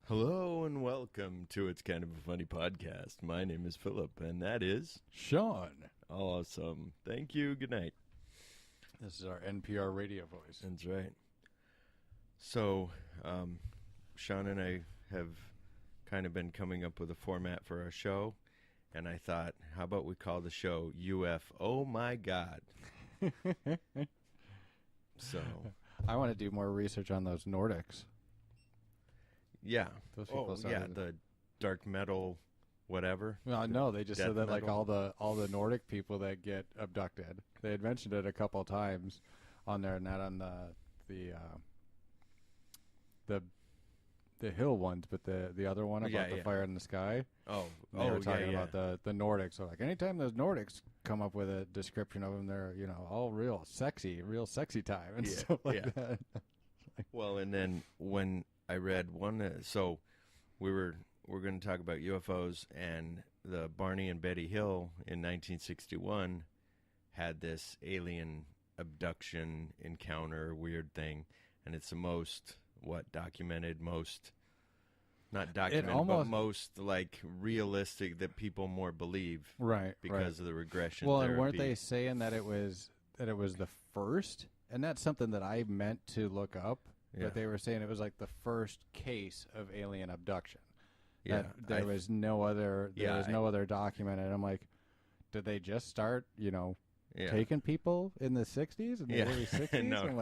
Hello and welcome to It's Kind of a Funny Podcast. My name is Philip, and that is Sean. awesome. Thank you. Good night. This is our NPR radio voice. That's right. So, Sean and I have kind of been coming up with a format for our show, and I thought, how about we call the show UF Oh My God? So, I want to do more research on those Nordics. yeah. Those people started- the dark metal whatever. Well, no, they just Death said that like metal. all the Nordic people that get abducted. They had mentioned it a couple of times on there, not on the hill ones, but the other one about the fire in the sky. Oh, They were talking yeah. about the Nordics. So like anytime those Nordics come up with a description of them, they're all real sexy time and stuff like that. Well, and then when I read one, so we're going to talk about UFOs, and the Barney and Betty Hill in 1961 had this alien abduction encounter, weird thing, and it's the most documented, most not documented, but most like realistic that people more believe, right? Because of the regression. Well, therapy. and weren't they saying that it was the first? And that's something that I meant to look up. Yeah. But they were saying it was like the first case of alien abduction. Yeah, That there was no other. There was no other documented. I'm like, did they just start? Taking people in the 60s and the early 60s? No, I'm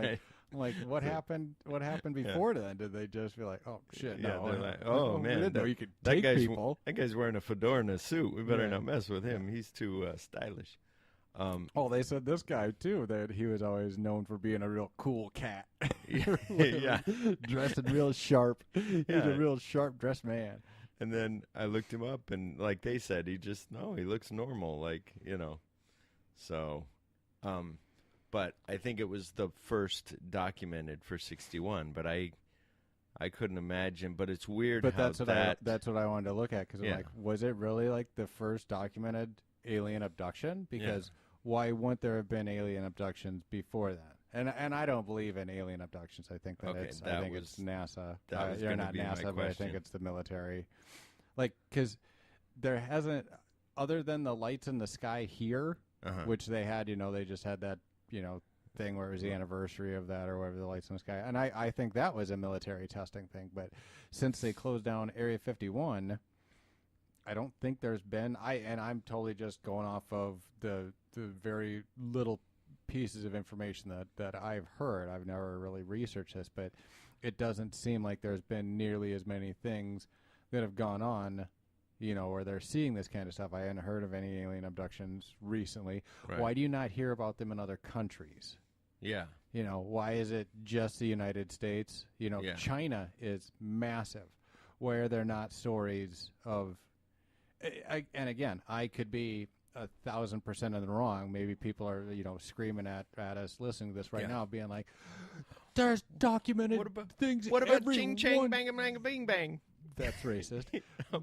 like, what happened? What happened before then? Did they just be like, oh shit? No, they're like, oh we man, didn't know you could that take guy's people. That guy's wearing a fedora and a suit. We better Yeah. not mess with him. He's too stylish. Oh, they said this guy too, that he was always known for being a real cool cat. Yeah. Dressed in real sharp. He's a real sharp dressed man. And then I looked him up, and like they said, he looks normal, So, but I think it was the first documented for 61. But I couldn't imagine. But it's weird. But how that's what I wanted to look at, because Yeah. I'm like, was it really like the first documented alien abduction? Because why wouldn't there have been alien abductions before that? And I don't believe in alien abductions. I think that it's NASA. That was not gonna be my NASA, but I question. think it's the military. Like, because there hasn't, other than the lights in the sky here, which they had, they just had that, thing where it was the anniversary of that or whatever, the lights in the sky. And I think that was a military testing thing. But since they closed down Area 51, I don't think there's been, I'm totally just going off of the very little pieces of information that I've heard. I've never really researched this, but it doesn't seem like there's been nearly as many things that have gone on, where they're seeing this kind of stuff. I hadn't heard of any alien abductions recently. Right. Why do you not hear about them in other countries? Yeah. Why is it just the United States? China is massive. Why are there not stories of, and again, I could be 1,000% in the wrong. Maybe people are, screaming at us listening to this right now, being like, there's documented things. What about ching chang bang bang bing bang? That's racist.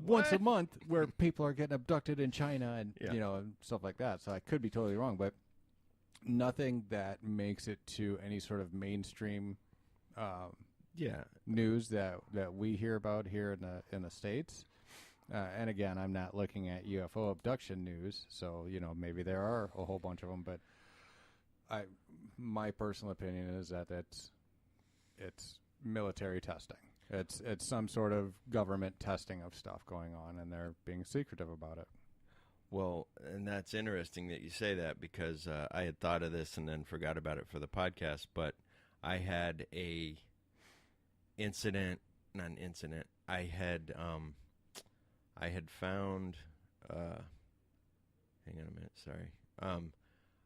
Once a month, where people are getting abducted in China and and stuff like that. So I could be totally wrong, but nothing that makes it to any sort of mainstream news that we hear about here in the States. And again, I'm not looking at UFO abduction news, so maybe there are a whole bunch of them. But my personal opinion is that it's military testing. It's some sort of government testing of stuff going on, and they're being secretive about it. Well, and that's interesting that you say that, because I had thought of this and then forgot about it for the podcast. But I had I had found, hang on a minute, sorry.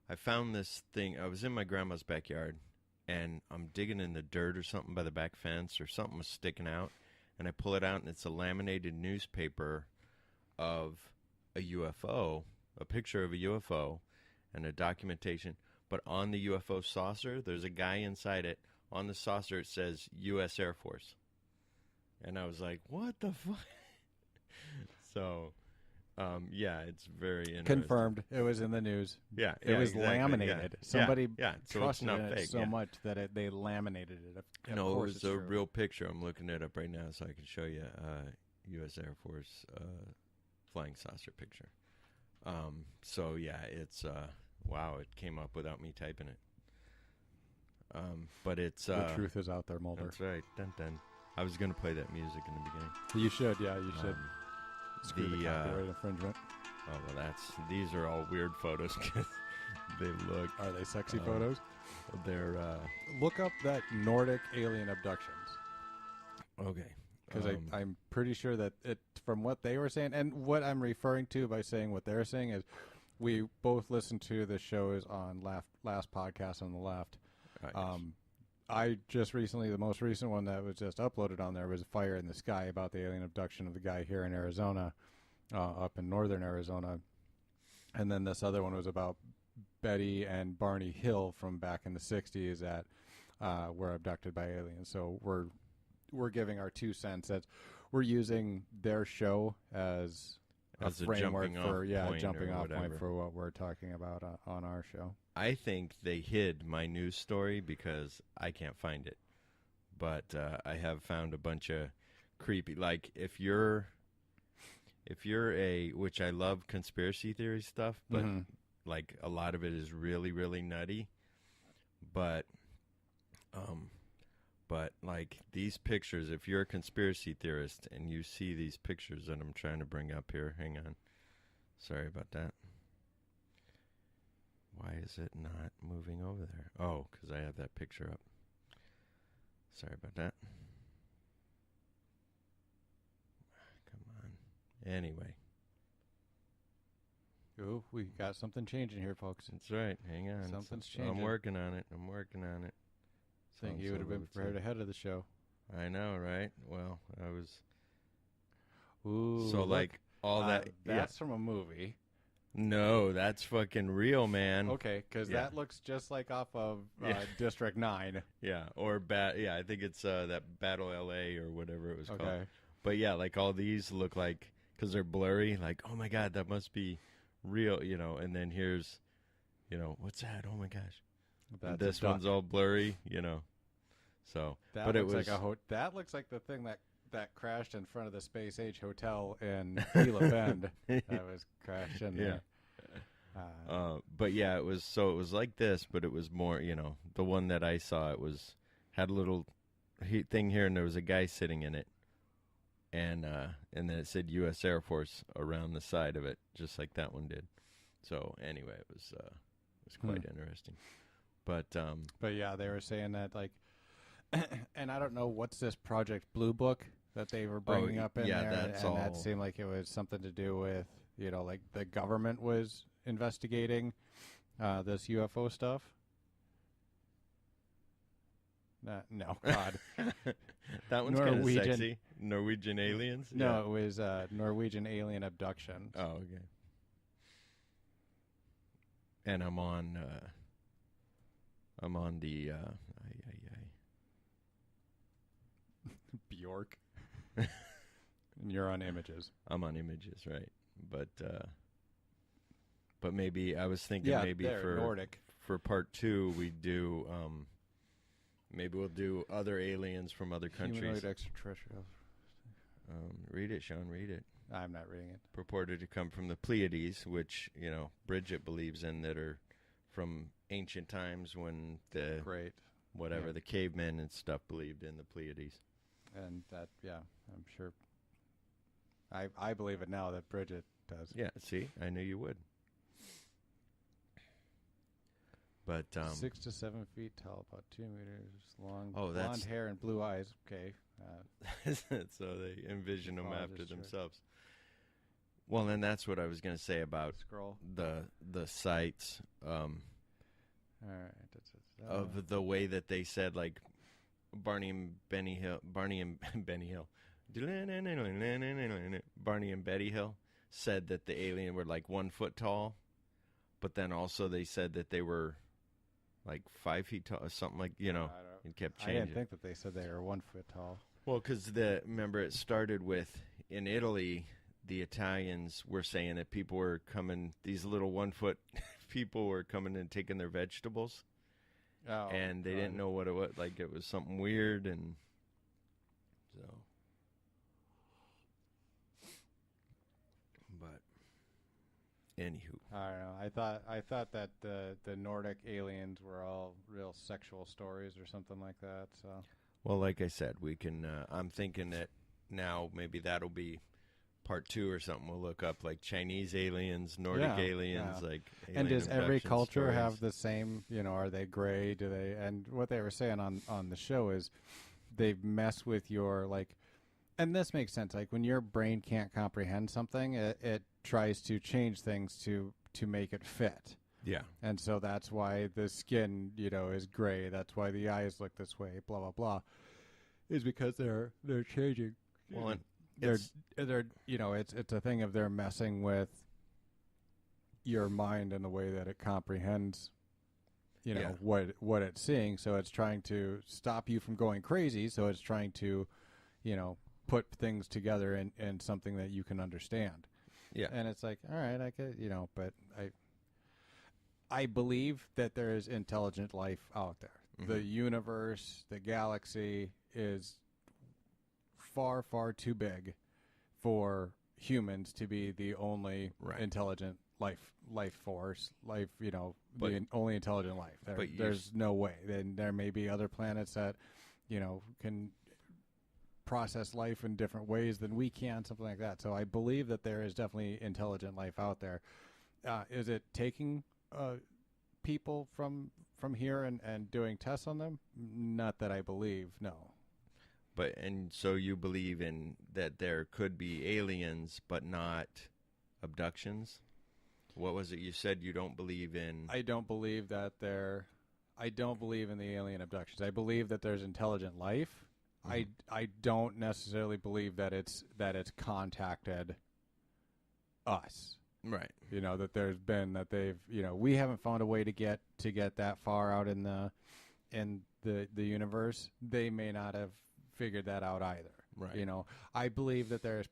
I found this thing. I was in my grandma's backyard, and I'm digging in the dirt or something by the back fence, or something was sticking out, and I pull it out, and it's a laminated newspaper of a UFO, a picture of a UFO, and a documentation. But on the UFO saucer, there's a guy inside it. On the saucer, it says U.S. Air Force. And I was like, what the fuck? So Yeah, it's very interesting. Confirmed. It was in the news. Yeah, It was exactly, laminated. yeah. Somebody so it's trusted not in it fake, so yeah. much that they laminated it. Of No, it course was it's a true. real picture. I'm looking it up right now so I can show you U.S. Air Force flying saucer picture. So, yeah, it's, wow, it came up without me typing it. But it's... The truth is out there, Mulder. That's right. Dun, dun. I was going to play that music in the beginning. You should, yeah, you should. Screw the the, copyright infringement. Oh, well, these are all weird photos because they look... Are they sexy photos? They're... Look up that Nordic alien abductions. Okay. Because I'm pretty sure that from what they were saying, and what I'm referring to by saying what they're saying is we both listened to the shows on last podcast on the left. Yes. I just recently, the most recent one that was just uploaded on there was Fire in the Sky about the alien abduction of the guy here in Arizona, up in northern Arizona. And then this other one was about Betty and Barney Hill from back in the 60s that were abducted by aliens. So we're giving our 2 cents that we're using their show as a framework for jumping off point for what we're talking about on our show. I think they hid my news story because I can't find it. But I have found a bunch of creepy, like if you're a, which I love conspiracy theory stuff, but like a lot of it is really, really nutty. But like these pictures, if you're a conspiracy theorist and you see these pictures that I'm trying to bring up here, hang on. Sorry about that. Why is it not moving over there? Oh, because I have that picture up. Sorry about that. Come on. Anyway. Ooh, we got something changing here, folks. That's right. Hang on. Something's changing. I'm working on it. I think you would have been prepared ahead of the show. I know, right? Well, I was... Ooh. So, like, all that... That's from a movie. No, that's fucking real, man. Okay, because that looks just like off of District 9. Yeah, or I think it's that Battle LA or whatever it was called. Okay. But yeah, like all these look like, because they're blurry, like, oh my God, that must be real, and then here's, what's that? Oh my gosh. This one's all blurry, So, that but looks it was like that looks like the thing that crashed in front of the Space Age Hotel in Gila Bend. That was crashed in there. But yeah, it was like this, but it was more, the one that I saw, had a little thing here, and there was a guy sitting in it, and then it said U.S. Air Force around the side of it, just like that one did. So anyway, it was quite interesting. But yeah, they were saying that like, and I don't know what's this Project Blue Book that they were bringing up in there, and that seemed like it was something to do with like the government was investigating this UFO stuff. No, God. That one's kind of sexy. Norwegian aliens? No, it was Norwegian alien abduction. Oh, okay. And I'm on the Bjork. And you're on Images. I'm on Images, right? But maybe I was thinking for Nordic. For part 2 we do maybe we'll do other aliens from other countries. Humanoid extraterrestrials. Read it, Sean. Read it. I'm not reading it. Purported to come from the Pleiades, which Bridget believes in, that are from ancient times when the the cavemen and stuff believed in the Pleiades. And that, I'm sure. I believe it now that Bridget does. Yeah, see, I knew you would. But 6 to 7 feet tall, about 2 meters long. Oh, blonde hair and blue eyes. Okay. So they envision them after themselves. Well, and that's what I was going to say about the sites. All right. Of the way that they said, like Barney and Benny Hill, Barney and Betty Hill said that the alien were like 1 foot tall, but then also they said that they were like 5 feet tall, or something like, it kept changing. I didn't think that they said they were 1 foot tall. Well, because remember it started with, in Italy, the Italians were saying that people were coming, these little 1 foot people were coming and taking their vegetables. Oh, and they didn't know what it was. Like, it was something weird, and so. But anywho, I don't know. I thought that the Nordic aliens were all real sexual stories or something like that. So. Well, like I said, we can. I'm thinking that now maybe that'll be part 2 or something. We'll look up like Chinese aliens, Nordic aliens, like. And does every culture stories. have the same? Are they gray? Do they? And what they were saying on the show is they mess with your like, and this makes sense. Like when your brain can't comprehend something, it tries to change things to make it fit. Yeah. And so that's why the skin, is gray. That's why the eyes look this way. Blah blah blah. Is because they're changing. Well, and they're it's a thing of they're messing with your mind and the way that it comprehends what it's seeing, so it's trying to stop you from going crazy, so it's trying to put things together in something that you can understand. Yeah. And it's like, all right, I could, but I believe that there is intelligent life out there. Mm-hmm. The universe, the galaxy is far, far too big for humans to be the only intelligent life force, the only intelligent life. There's no way. Then there may be other planets that, can process life in different ways than we can, something like that. So I believe that there is definitely intelligent life out there. Is it taking people from here and doing tests on them? Not that I believe, no. But, and so you believe in that there could be aliens, but not abductions? What was it you said you don't believe in? I don't believe that I don't believe in the alien abductions. I believe that there's intelligent life. Mm-hmm. I don't necessarily believe that it's contacted us. Right. That there's been, that they've, we haven't found a way to get that far out in the universe. They may not have figured that out either. Right. I believe that there's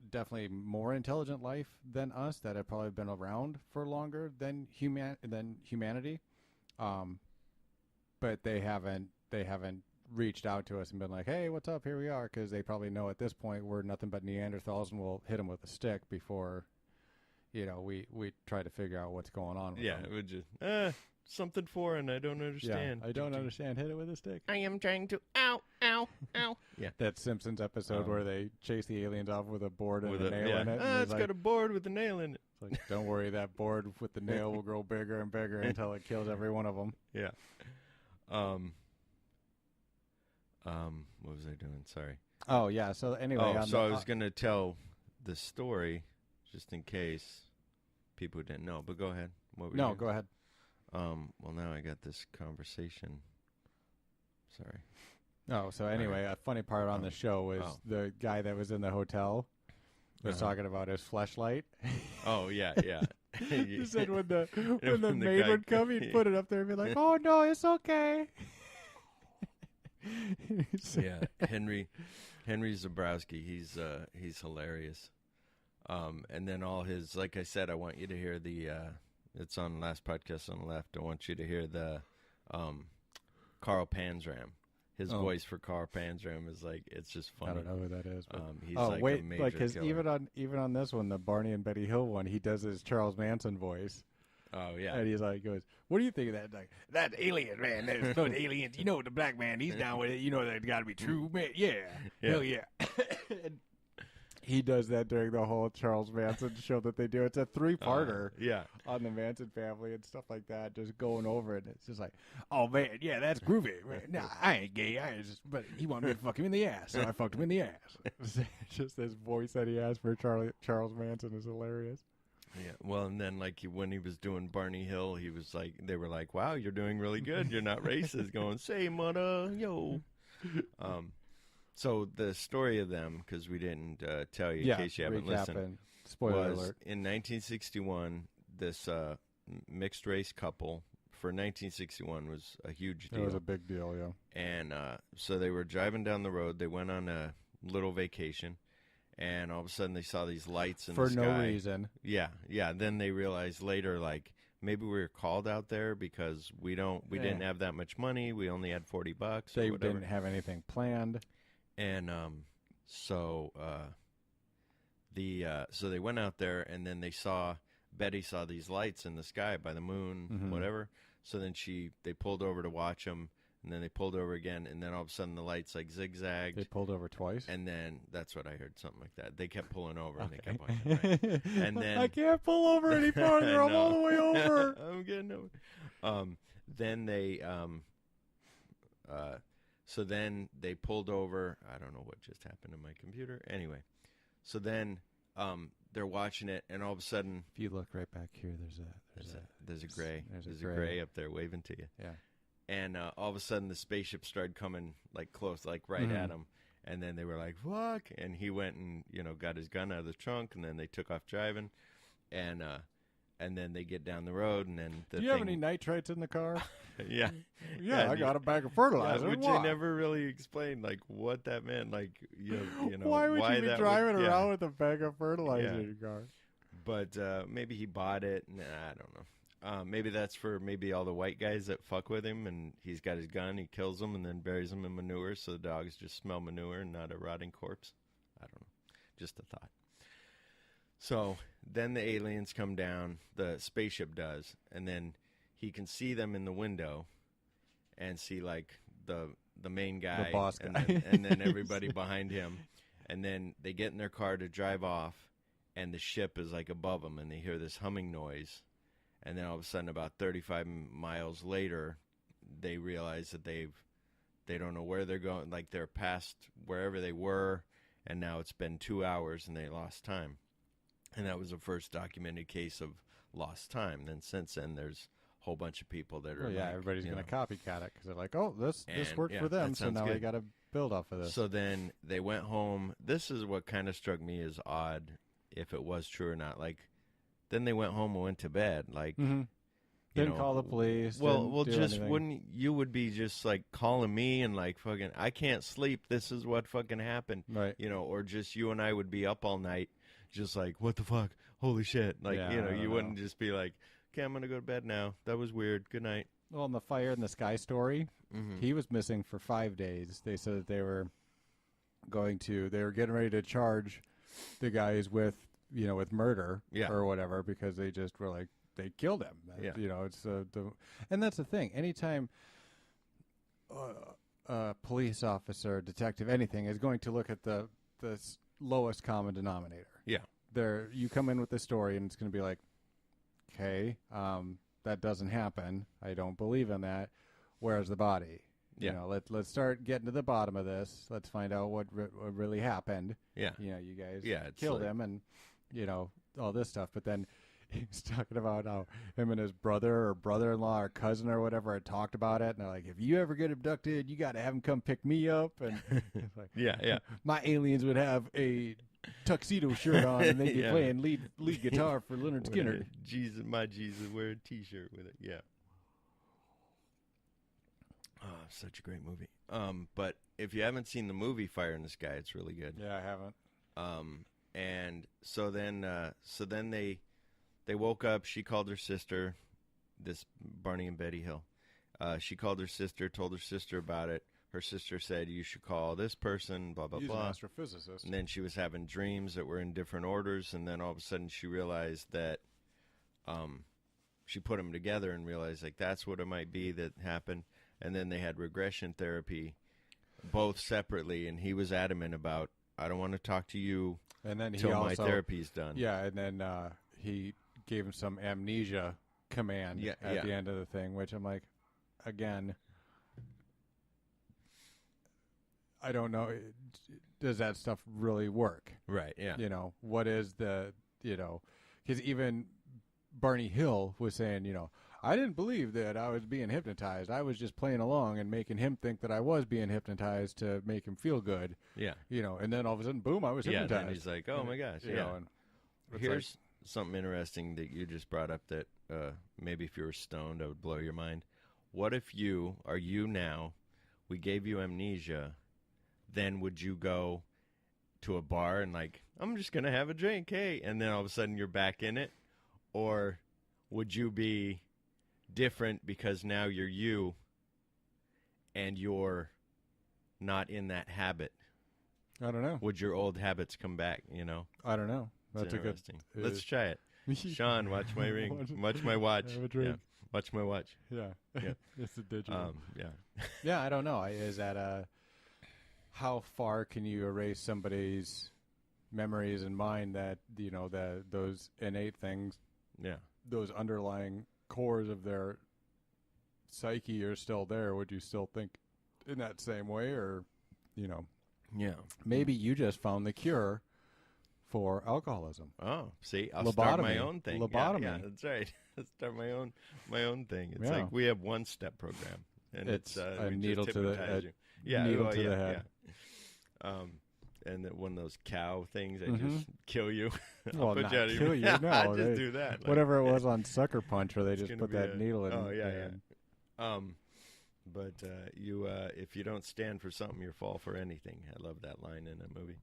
definitely more intelligent life than us that have probably been around for longer than humanity. But they haven't reached out to us and been like, hey, what's up? Here we are. Because they probably know at this point we're nothing but Neanderthals and we'll hit them with a stick before, we try to figure out what's going on with them. It would just, something foreign. I don't understand. Yeah, I don't understand. Hit it with a stick. I am trying to, ow, ow, ow. Yeah. That Simpsons episode where they chase the aliens off with a board and a nail in it. It's got a board with a nail in it. It's like, don't worry, that board with the nail will grow bigger and bigger until it kills every one of them. Yeah. What was I doing? Sorry. Oh, yeah. So anyway. I was going to tell the story just in case people didn't know, but go ahead. Go ahead. Well, now I got this conversation. Sorry. Oh, so anyway, a funny part on the show was the guy that was in the hotel was talking about his fleshlight. Oh, yeah, yeah. He said when the maid would come, he'd put it up there and be like, oh, no, it's okay. Yeah, Henry Zabrowski, he's hilarious. And then all his, like I said, I want you to hear it's on last podcast on the left. I want you to hear the Carl Panzram. His voice for Carl Panzram is like, it's just funny. I don't know who that is. But he's a major because killer. even on this one, the Barney and Betty Hill one, he does his Charles Manson voice. Oh yeah, and he's like, goes, what do you think of that? Like, that alien man, there's no aliens. The black man, he's down with it. That got to be true, man. Yeah, hell yeah. He does that during the whole Charles Manson show that they do. It's a 3-parter, on the Manson family and stuff like that. Just going over it. It's just like, oh man, yeah, that's groovy. Man. Nah, I ain't gay. But he wanted me to fuck him in the ass, so I fucked him in the ass. Just this voice that he has for Charles Manson is hilarious. Yeah, well, and then like when he was doing Barney Hill, he was like, they were like, "Wow, you're doing really good. You're not racist." Going, "Say, mother, yo." So the story of them, because we didn't tell you in case you haven't listened, spoiler was alert. In 1961, this mixed race couple for 1961 was a huge deal. It was a big deal, yeah. And so they were driving down the road. They went on a little vacation, and all of a sudden they saw these lights in for the sky. no reason. Yeah. Then they realized later, like, maybe we were called out there because we didn't have that much money. We only had $40. They or whatever. didn't have anything planned. And so they went out there, and then Betty saw these lights in the sky by the moon, whatever. So then they pulled over to watch them, and then they pulled over again, and then all of a sudden the lights like zigzagged. They pulled over twice? And then that's what I heard, something like that. They kept pulling over, and they kept watching. Right? And then I can't pull over any farther. I'm all the way over. I'm getting over. Then they so then they pulled over. I don't know what just happened to my computer. Anyway, so then they're watching it, and all of a sudden, if you look right back here, there's a gray. There's a gray up there waving to you. Yeah. And all of a sudden, the spaceship started coming like close, like right at him. And then they were like, "Fuck!" And he went and got his gun out of the trunk, and then they took off driving, and then they get down the road, and then do you have any nitrites in the car? Yeah. I got a bag of fertilizer. Which they never really explained, like what that meant. Like why would you be driving around with a bag of fertilizer in your car? But maybe he bought it. Nah, I don't know. Maybe that's for all the white guys that fuck with him, and he's got his gun, he kills them, and then buries them in manure, so the dogs just smell manure and not a rotting corpse. I don't know. Just a thought. So then the aliens come down, the spaceship does, and then he can see them in the window and see like the main guy, the boss guy, and then everybody behind him, and then they get in their car to drive off, and the ship is like above them, and they hear this humming noise. And then all of a sudden, about 35 miles later, they realize that they don't know where they're going. Like they're past wherever they were, and now it's been 2 hours, and they lost time. And that was the first documented case of lost time. Then since then, there's a whole bunch of people that are. Everybody's going to copycat it because they're like, "Oh, this worked for them, so now we got to build off of this." So then they went home. This is what kind of struck me as odd, if it was true or not. Like. Then they went home and went to bed. Like, didn't call the police. Well, just anything. wouldn't you would be just like calling me and like fucking I can't sleep. This is what fucking happened, right? Or just you and I would be up all night, just like what the fuck, holy shit, like you wouldn't just be like, okay, I'm gonna go to bed now. That was weird. Good night. Well, in the Fire in the Sky story, he was missing for 5 days. They said that they were getting ready to charge the guys with murder or whatever, because they just were like, they killed him. It's and that's the thing. Anytime a police officer, detective, anything is going to look at the lowest common denominator. Yeah. You come in with a story and it's going to be like, okay, that doesn't happen. I don't believe in that. Where's the body? Yeah. Let's start getting to the bottom of this. Let's find out what really happened. Yeah. You guys killed him and, all this stuff. But then he's talking about how him and his brother or brother-in-law or cousin or whatever had talked about it. And they're like, if you ever get abducted, you got to have him come pick me up. And it's like, my aliens would have a tuxedo shirt on and they'd be playing lead guitar for Leonard Skinner. My Jesus, wear a T-shirt with it. Yeah. Oh, such a great movie. But if you haven't seen the movie Fire in the Sky, it's really good. Yeah, I haven't. And so then they woke up. She called her sister, this Barney and Betty Hill. She called her sister, told her sister about it. Her sister said, you should call this person, blah, blah, He's blah. An astrophysicist. And then she was having dreams that were in different orders. And then all of a sudden she realized that she put them together and realized, like, that's what it might be that happened. And then they had regression therapy, both separately. And he was adamant about, I don't want to talk to you until my therapy's done. Yeah, and then he gave him some amnesia command at the end of the thing, which I'm like, again, I don't know. Does that stuff really work? Right, yeah. What is because even Barney Hill was saying, I didn't believe that I was being hypnotized. I was just playing along and making him think that I was being hypnotized to make him feel good. Yeah. And then all of a sudden, boom, I was hypnotized. Yeah, and he's like, oh, my gosh. And here's something interesting that you just brought up that maybe if you were stoned, I would blow your mind. What if you now, we gave you amnesia, then would you go to a bar and like, I'm just going to have a drink, hey, and then all of a sudden you're back in it? Or would you be different because now you're you and you're not in that habit? I don't know. Would your old habits come back, I don't know. That's interesting. Let's try it. Sean, watch my ring. Watch my watch. Have a drink. Yeah. Watch my watch. Yeah. Yeah. It's a digital. Yeah. Yeah, I don't know. Is that how far can you erase somebody's memories and mind that, that those innate things, Yeah. those underlying cores of their psyche are still there? Would you still think in that same way, or, Yeah. maybe you just found the cure for alcoholism? Oh, see, I'll start my own thing. Lobotomy. Yeah, that's right. I'll start my own thing. It's Yeah. like we have one-step program, and It's a we needle just to the hypnotize you. Yeah, needle well, to yeah, the head. Yeah. And one of those cow things that Mhm. just kill you. Well, put not you out of kill your you, Yeah, no, just they- do that. Like, Whatever it was on Sucker Punch, where they It's just gonna put be that needle in. Oh yeah, and- But you, if you don't stand for something, you fall for anything. I love that line in a movie.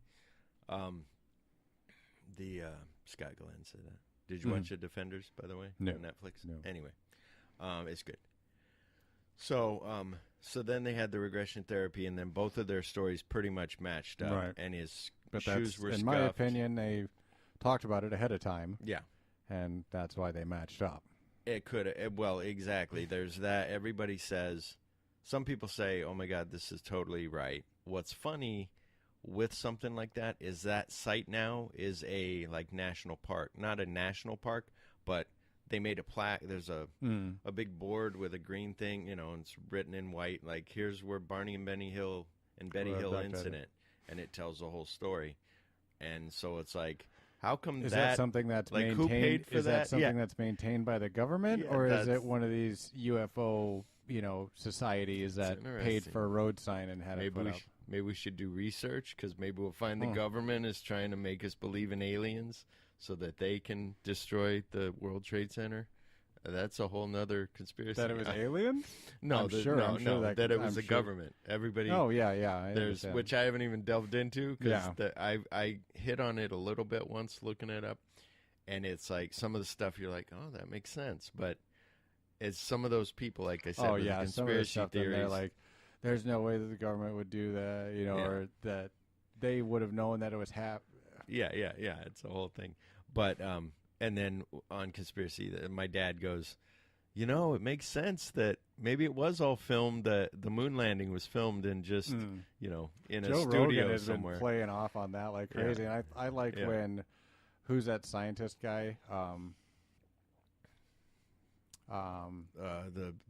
Scott Glenn said that. Did you watch The Defenders, by the way? No. On Netflix? No. Anyway, it's good. So then they had the regression therapy, and then both of their stories pretty much matched up. Right. And his But shoes that's, were in scuffed. my opinion, they talked about it ahead of time, Yeah. and that's why they matched up. It could. Well, exactly. There's that. Everybody says. Some people say, "Oh my God, this is totally right." What's funny with something like that is that site now is a national park, not a national park, but they made a plaque. There's a big board with a green thing, and it's written in white, like, here's where Barney and Betty Hill incident, and it tells the whole story. And so it's like, how come Is that something that's like, maintained? who paid for is that something Yeah. that's maintained by the government, Yeah, or is that's- it one of these UFO, societies that paid interesting. for a road sign and had it put up? Maybe we should do research, because maybe we'll find the Huh. government is trying to make us believe in aliens so that they can destroy the World Trade Center. That's a whole nother conspiracy. That it was aliens? No, I'm the- sure- no, I'm sure no, that- it was I'm the sure. government. Everybody. Oh yeah. I There's understand. which I haven't even delved into, because Yeah. I hit on it a little bit once looking it up, and it's like some of the stuff you're like, oh, that makes sense, but it's some of those people, like I said, Oh with the yeah, some of the conspiracy stuff that theories. they're like, there's no way that the government would do that, or that they would have known that it was Yeah, it's a whole thing. But and then on conspiracy, my dad goes, it makes sense that maybe it was all filmed. The moon landing was filmed in just in Joe a Rogan studio has somewhere. been playing off on that like Yeah. crazy, and I like Yeah. when who's that scientist guy?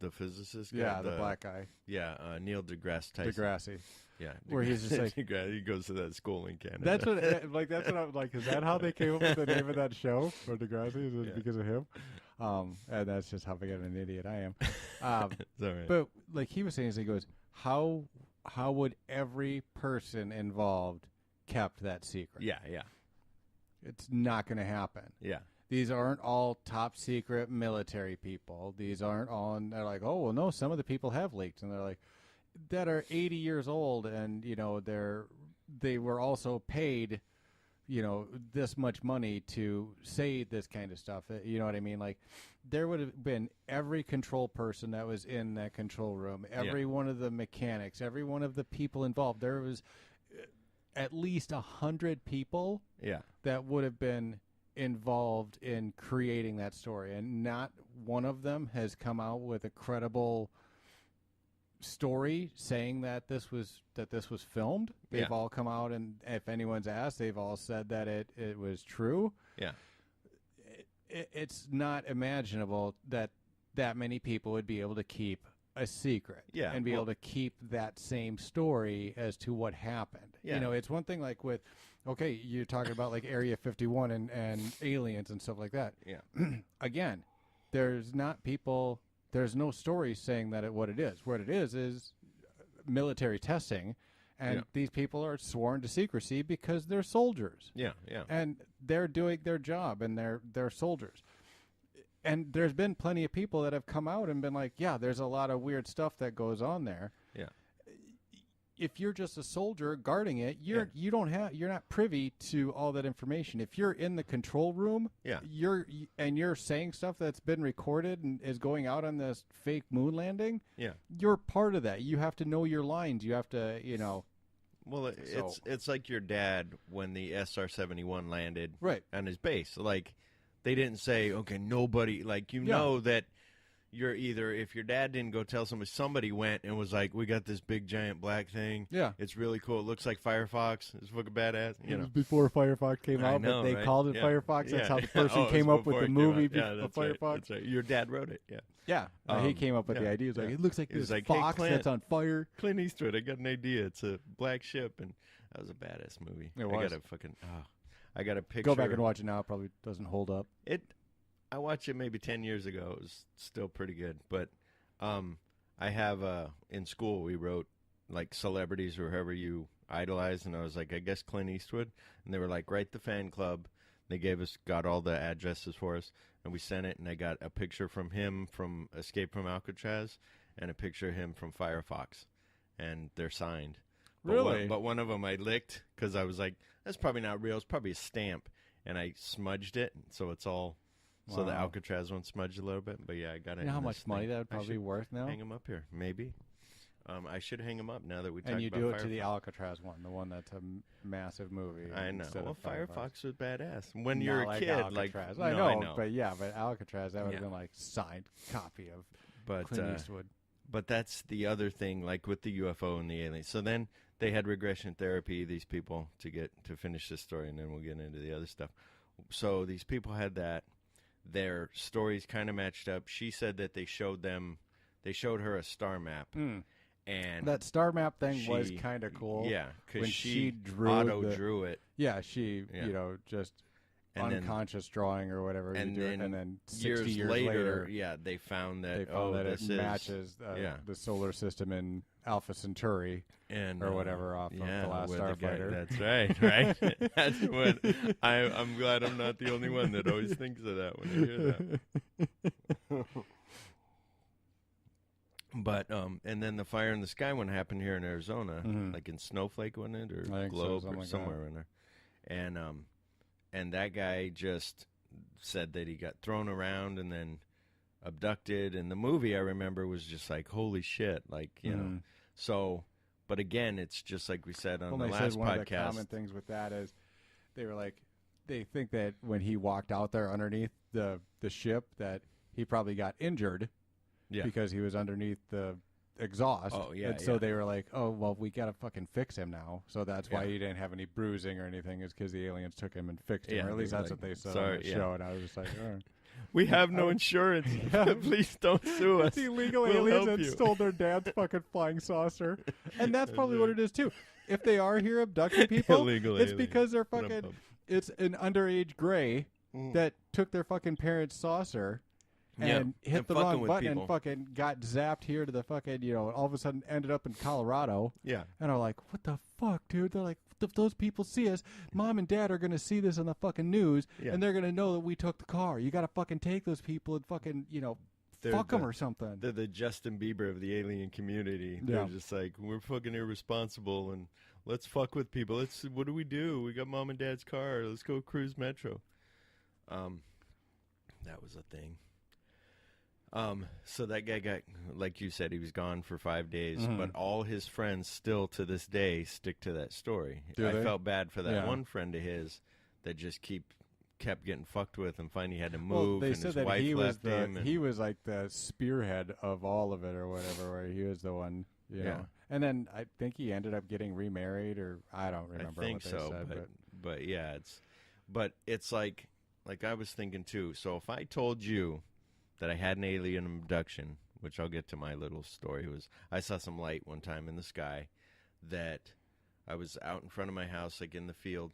The physicist guy, Yeah, the black guy, Neil deGrasse Tyson. Degrassi. Yeah, Where he's just like- he goes to that school in Canada. That's what I'm like. Is that how they came up with the name of that show for Degrassi? Is it Yeah. because of him? And that's just how big of an idiot I am. It's all right. But like he was saying, he goes, how would every person involved kept that secret? yeah, It's not going to happen. yeah. These aren't all top secret military people. These aren't all, and they're like, oh, well, no, some of the people have leaked. And they're like, that are 80 years old, and, they were also paid, this much money to say this kind of stuff. You know what I mean? Like, there would have been every control person that was in that control room, every one of the mechanics, every one of the people involved. There was at least 100 people Yeah. that would have been involved in creating that story, and not one of them has come out with a credible story saying that this was filmed. They've Yeah. all come out, and if anyone's asked, they've all said that it was true. Yeah. It's not imaginable that many people would be able to keep a secret, Yeah, and be well- able to keep that same story as to what happened. Yeah. It's one thing like with, okay, you're talking about like Area 51 and aliens and stuff like that. Yeah. Again, there's no story saying that what it is. What it is military testing, and Yeah. these people are sworn to secrecy because they're soldiers. Yeah. And they're doing their job, and they're soldiers. And there's been plenty of people that have come out and been like, yeah, there's a lot of weird stuff that goes on there. Yeah. if you're just a soldier guarding it, you're not privy to all that information. If you're in the control room, you're saying stuff that's been recorded and is going out on this fake moon landing. Yeah, you're part of that. You have to know your lines. You have to, Well, it's like your dad when the SR-71 landed on his base. Like, they didn't say, okay, nobody, like, know that you're either, if your dad didn't go tell somebody went and was like, we got this big giant black thing. Yeah. It's really cool. It looks like Firefox. It's fucking badass. It was before Firefox came out, but they called it Firefox. That's how the person came up with the movie Firefox. Right. That's right. Your dad wrote it. Yeah. Yeah. He came up with the idea. He was like, it looks like this fox that's on fire. Clint Eastwood, I got an idea. It's a black ship, and that was a badass movie. It was. I got a picture. Go back and watch it now. It probably doesn't hold up. I watched it maybe 10 years ago. It was still pretty good. But I have, in school, we wrote, like, celebrities or whoever you idolize. And I was like, I guess Clint Eastwood. And they were like, write the fan club. They got all the addresses for us. And we sent it. And I got a picture from him from Escape from Alcatraz and a picture of him from Firefox. And they're signed. Really? But one of them I licked because I was like, that's probably not real. It's probably a stamp. And I smudged it. So it's all... Wow. So the Alcatraz one smudged a little bit, but yeah, I got it. You know how much money that would probably be worth now? Hang them up here, maybe. I should hang them up now that we talked about. And you do it to the Firefox. Alcatraz one, the one that's a massive movie. I know. Well, Firefox was badass. When Not you're a like kid, Alcatraz. like I know, but Alcatraz, that would have been like signed copy of Clint Eastwood. But that's the other thing, like with the UFO and the aliens. So then they had regression therapy, these people, to finish this story, and then we'll get into the other stuff. So these people had that. Their stories kind of matched up. She said that they showed her a star map. And that star map thing was kind of cool. Yeah, because she drew it. Yeah, just unconscious drawing or whatever. And then 60 years later, they found that it matches the solar system in Alpha Centauri or whatever off of the last Starfighter. That's right. That's what I'm glad I'm not the only one that always thinks of that when I hear that. But and then the Fire in the Sky one happened here in Arizona, like in Snowflake, wasn't it, or Globe or somewhere in there, and that guy just said that he got thrown around and then abducted. And the movie I remember was just like, holy shit, like you know. So, but again, it's just like we said on the last podcast. One of the common things with that is they were like, they think that when he walked out there underneath the ship that he probably got injured. Yeah. Because he was underneath the exhaust. Oh, yeah. And so they were like, oh, well, we got to fucking fix him now. So that's why he didn't have any bruising or anything, is because the aliens took him and fixed him. Or at least that's what they said on the show. And I was just like, all right. We have no insurance. Please don't sue us. It's illegal aliens that stole their dad's fucking flying saucer. And that's probably what it is, too. If they are here abducting people, it's because they're fucking... It's an underage gray that took their fucking parents' saucer and hit the wrong button and fucking got zapped here to the fucking, all of a sudden ended up in Colorado. Yeah. And are like, what the fuck, dude? They're like, if those people see us, mom and dad are going to see this on the fucking news, and they're going to know that we took the car. You got to fucking take those people and fucking, fuck them or something. They're the Justin Bieber of the alien community. They're just like, we're fucking irresponsible, and let's fuck with people. What do? We got mom and dad's car. Let's go cruise Metro. That was a thing. So that guy got, like you said, he was gone for 5 days, but all his friends still to this day stick to that story. I felt bad for that one friend of his that just kept getting fucked with and finally had to move. They and said his that wife he was left him. he was like the spearhead of all of it or whatever, where he was the one, you know. And then I think he ended up getting remarried, or I don't remember what they said. But yeah, it's like I was thinking too. So if I told you that I had an alien abduction, which I'll get to my little story, I saw some light one time in the sky that I was out in front of my house, like in the field,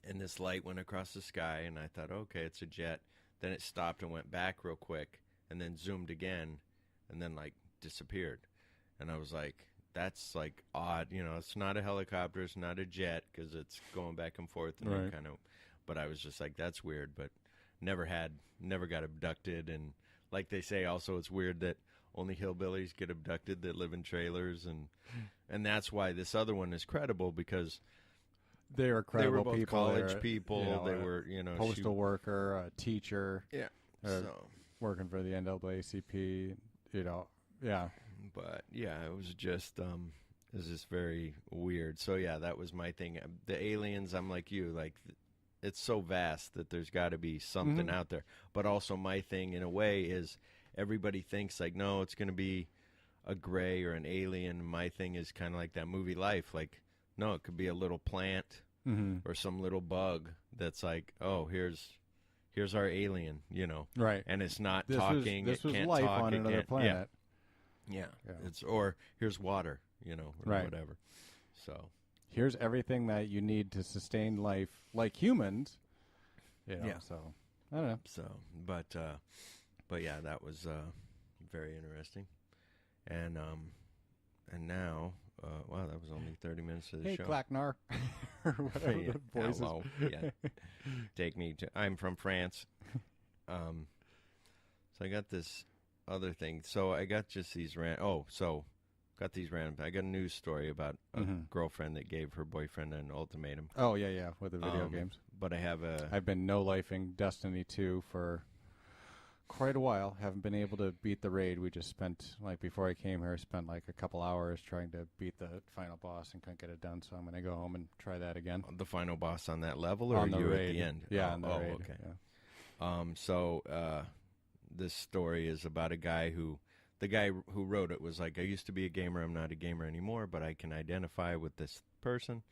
and this light went across the sky, and I thought, okay, it's a jet. Then it stopped and went back real quick, and then zoomed again, and then like disappeared. And I was like, that's like odd, it's not a helicopter, it's not a jet, because it's going back and forth, and but I was just like, that's weird, but never got abducted. And like they say also, it's weird that only hillbillies get abducted that live in trailers, and that's why this other one is credible, because they were credible both people. college people. They were, postal worker, a teacher. Yeah. So working for the NAACP. Yeah. But yeah, it was just very weird. So yeah, that was my thing. The aliens, I'm like you, like it's so vast that there's got to be something out there. But also my thing in a way is everybody thinks like, no, it's going to be a gray or an alien. My thing is kind of like that movie Life. Like, no, it could be a little plant or some little bug that's like, oh, here's our alien, Right. And it's not talking. This was can't life talk, on another planet. Yeah. It's or here's water, or whatever. So here's everything that you need to sustain life like humans. So I don't know. So, but yeah, that was very interesting. And now, wow, that was only 30 minutes of the show. Hey, Clacknar, or whatever the voice is. Hello. Yeah. Take me to. I'm from France. So I got this other thing. So I got just these got these random. I got a news story about a girlfriend that gave her boyfriend an ultimatum. Oh yeah, with the video games. But I've been no-lifing Destiny 2 for quite a while. Haven't been able to beat the raid. We just spent, before I came here, like a couple hours trying to beat the final boss and couldn't get it done. So I'm going to go home and try that again. The final boss on that level, or on are you raid. at the end? Yeah, on the raid. Okay. Yeah. So this story is about the guy who wrote it was like, I used to be a gamer. I'm not a gamer anymore, but I can identify with this person.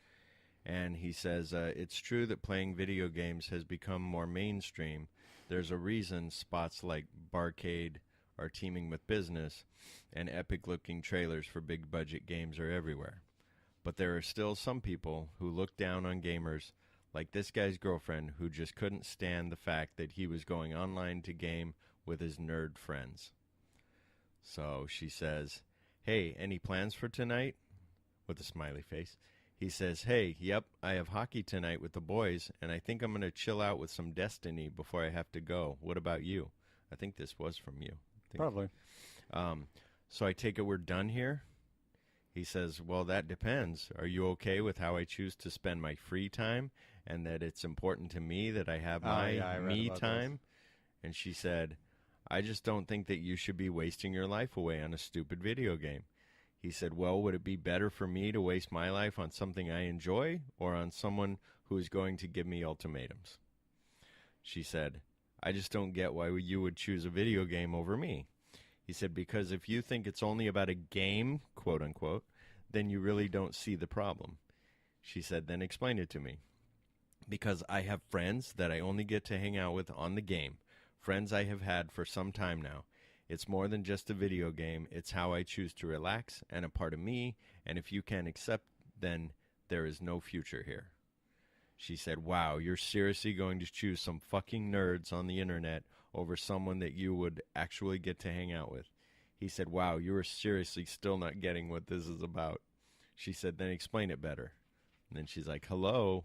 And he says, it's true that playing video games has become more mainstream. There's a reason spots like Barcade are teaming with business, and epic-looking trailers for big-budget games are everywhere. But there are still some people who look down on gamers, like this guy's girlfriend, who just couldn't stand the fact that he was going online to game with his nerd friends. So she says, hey, any plans for tonight? With a smiley face. He says, hey, yep, I have hockey tonight with the boys, and I think I'm going to chill out with some Destiny before I have to go. What about you? I think this was from you. Probably. So I take it we're done here? He says, well, that depends. Are you okay with how I choose to spend my free time, and that it's important to me that I have my me time? Those. And she said, I just don't think that you should be wasting your life away on a stupid video game. He said, well, would it be better for me to waste my life on something I enjoy or on someone who is going to give me ultimatums? She said, I just don't get why you would choose a video game over me. He said, because if you think it's only about a game, quote unquote, then you really don't see the problem. She said, then explain it to me. Because I have friends that I only get to hang out with on the game, friends I have had for some time now. It's more than just a video game. It's how I choose to relax and a part of me, and if you can't accept, then there is no future here. She said, wow, you're seriously going to choose some fucking nerds on the internet over someone that you would actually get to hang out with. He said, wow, you are seriously still not getting what this is about. She said, then explain it better. And then she's like, hello?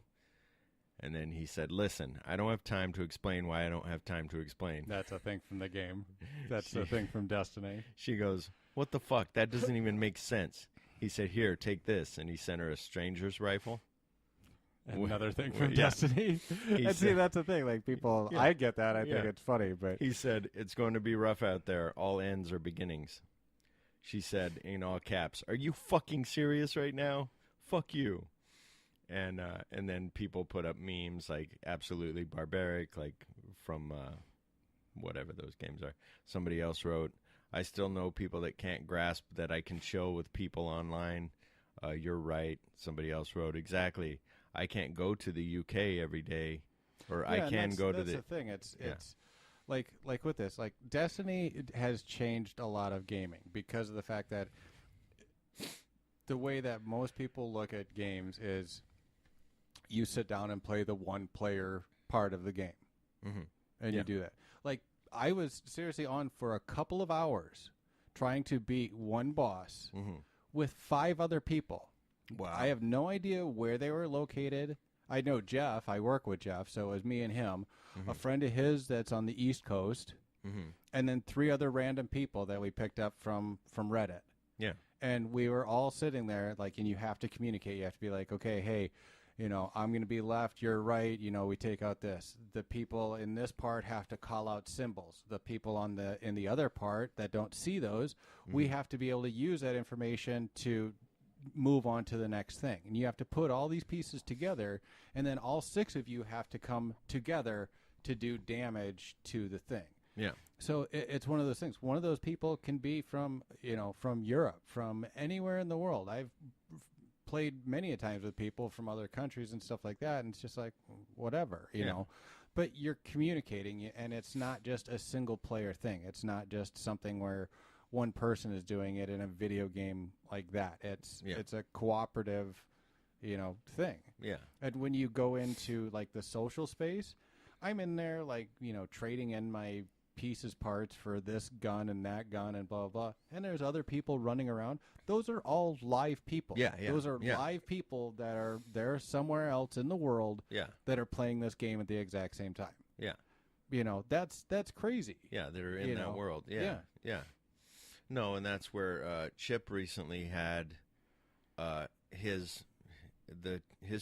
And then he said, listen, I don't have time to explain why I don't have time to explain. That's a thing from the game. That's a thing from Destiny. She goes, what the fuck? That doesn't even make sense. He said, here, take this. And he sent her a stranger's rifle. Another thing from Destiny. And see, that's the thing. Like, people, I get that. I think it's funny. But he said, it's going to be rough out there. All ends are beginnings. She said, in all caps, are you fucking serious right now? Fuck you. And then people put up memes like absolutely barbaric, like from whatever those games are. Somebody else wrote, I still know people that can't grasp that I can chill with people online. You're right. Somebody else wrote, exactly. I can't go to the UK every day, or I can go to the... That's the thing. It's like with this, like Destiny has changed a lot of gaming because of the fact that the way that most people look at games is you sit down and play the one-player part of the game, and you do that. Like, I was seriously on for a couple of hours trying to beat one boss with 5 other people. Wow. I have no idea where they were located. I know Jeff. I work with Jeff, so it was me and him. A friend of his that's on the East Coast, and then 3 other random people that we picked up from Reddit. Yeah. And we were all sitting there, like, and you have to communicate. You have to be like, okay, hey, I'm going to be left, you're right. We take out this. The people in this part have to call out symbols. The people in the other part that don't see those, we have to be able to use that information to move on to the next thing. And you have to put all these pieces together, and then all 6 of you have to come together to do damage to the thing. Yeah. So it's one of those things. One of those people can be from Europe, from anywhere in the world. I've played many a times with people from other countries and stuff like that, and it's just like, whatever, you know. But you're communicating, and it's not just a single player thing. It's not just something where one person is doing it in a video game like that. It's a cooperative, thing. Yeah. And when you go into like the social space, I'm in there like, trading in my pieces, parts for this gun and that gun and blah, blah, blah. And there's other people running around. Those are all live people. Yeah. Those are live people that are there somewhere else in the world that are playing this game at the exact same time. Yeah. That's crazy. Yeah, they're in that world. Yeah. No, and that's where Chip recently had his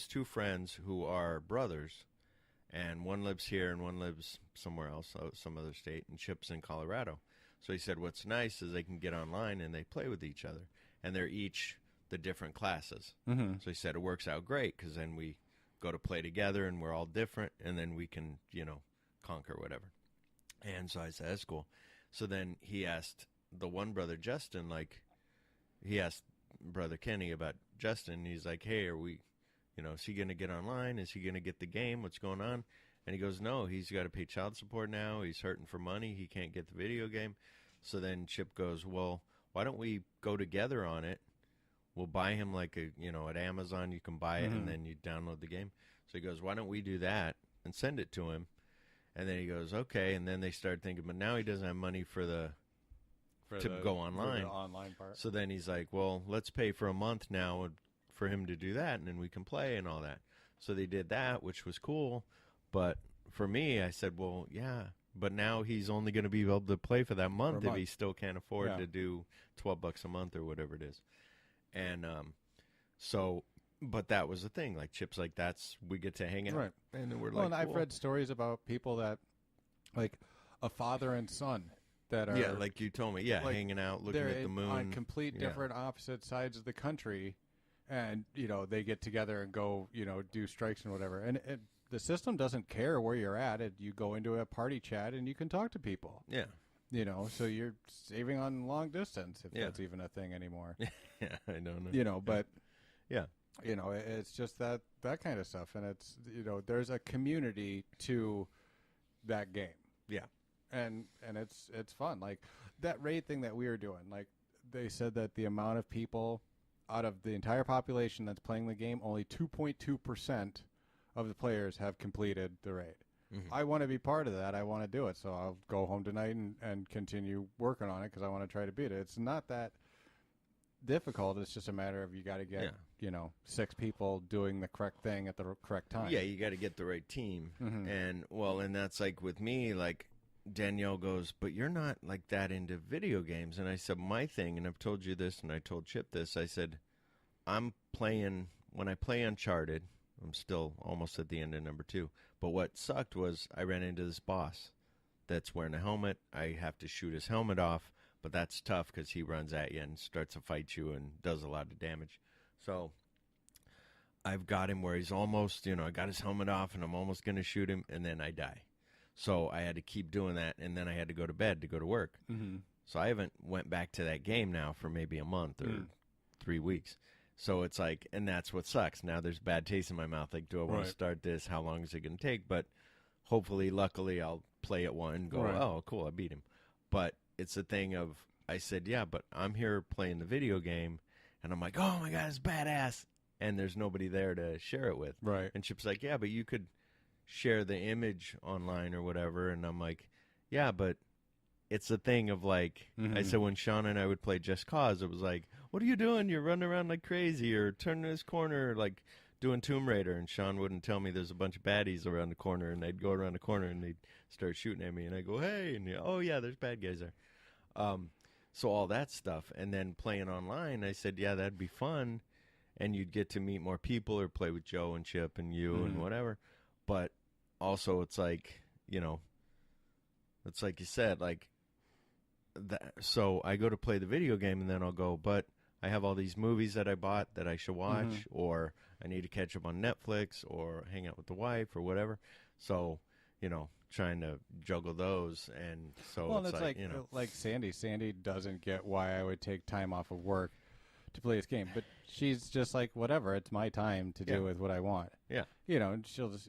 2 friends who are brothers, and one lives here and one lives somewhere else, some other state, and Chip's in Colorado. So he said what's nice is they can get online and they play with each other, and they're each the different classes. Mm-hmm. So he said it works out great because then we go to play together and we're all different, and then we can, conquer whatever. And so I said, that's cool. So then he asked the one brother, Justin, he asked brother Kenny about Justin. He's like, hey, are we, is he going to get online? Is he going to get the game? What's going on? And he goes, no, he's got to pay child support now. He's hurting for money. He can't get the video game. So then Chip goes, well, why don't we go together on it? We'll buy him at Amazon, you can buy it, and then you download the game. So he goes, why don't we do that and send it to him? And then he goes, okay. And then they start thinking, but now he doesn't have money to go online. For the online part. So then he's like, well, let's pay for a month now for him to do that, and then we can play and all that. So they did that, which was cool. But for me, I said, well, yeah, but now he's only going to be able to play for that month if he still can't afford to do $12 a month or whatever it is. And but that was the thing. Like Chip's like, we get to hang out. Right. And then we're and cool. I've read stories about people that, like a father and son that are. Yeah, like you told me. Yeah, hanging out, looking at the moon. On complete different opposite sides of the country. And, they get together and go, do strikes and whatever. And the system doesn't care where you're at. You go into a party chat and you can talk to people. Yeah. So you're saving on long distance, if that's even a thing anymore. Yeah, I don't know. But yeah, it's just that kind of stuff, and it's there's a community to that game. Yeah, and it's fun. Like that raid thing that we were doing. Like they said that the amount of people out of the entire population that's playing the game, only 2.2% of the players have completed the raid. Mm-hmm. I want to be part of that. I want to do it. So I'll go home tonight and continue working on it because I want to try to beat it. It's not that difficult. It's just a matter of you got to get, 6 people doing the correct thing at the correct time. Yeah, you got to get the right team. Mm-hmm. And that's like with me, like Danielle goes, but you're not like that into video games. And I said, my thing, and I've told you this and I told Chip this, I said, when I play Uncharted, I'm still almost at the end of number 2. But what sucked was I ran into this boss that's wearing a helmet. I have to shoot his helmet off, but that's tough because he runs at you and starts to fight you and does a lot of damage. So I've got him where he's almost, I got his helmet off and I'm almost going to shoot him, and then I die. So I had to keep doing that, and then I had to go to bed to go to work. Mm-hmm. So I haven't went back to that game now for maybe a month or 3 weeks. So it's like, and that's what sucks. Now there's bad taste in my mouth. Like, do I want to start this? How long is it going to take? But hopefully, luckily, I'll play it one and go, oh, cool, I beat him. But it's a thing of, I said, yeah, but I'm here playing the video game, and I'm like, oh, my God, it's badass. And there's nobody there to share it with. Right. And Chip's like, yeah, but you could share the image online or whatever. And I'm like, yeah, but it's a thing of like, I said when Sean and I would play Just Cause, it was like, what are you doing? You're running around like crazy or turning this corner, like doing Tomb Raider, and Sean wouldn't tell me there's a bunch of baddies around the corner, and they'd go around the corner and they'd start shooting at me, and I go, hey, and oh yeah, there's bad guys there. So all that stuff, and then playing online, I said, yeah, that'd be fun, and you'd get to meet more people or play with Joe and Chip and you and whatever. But also, it's like, it's like you said, like that. So I go to play the video game, and then I'll go, but I have all these movies that I bought that I should watch, or I need to catch up on Netflix, or hang out with the wife, or whatever. So, trying to juggle those, and so it's like Sandy. Sandy doesn't get why I would take time off of work to play this game, but she's just like, whatever, it's my time to do with what I want. Yeah. And she'll just,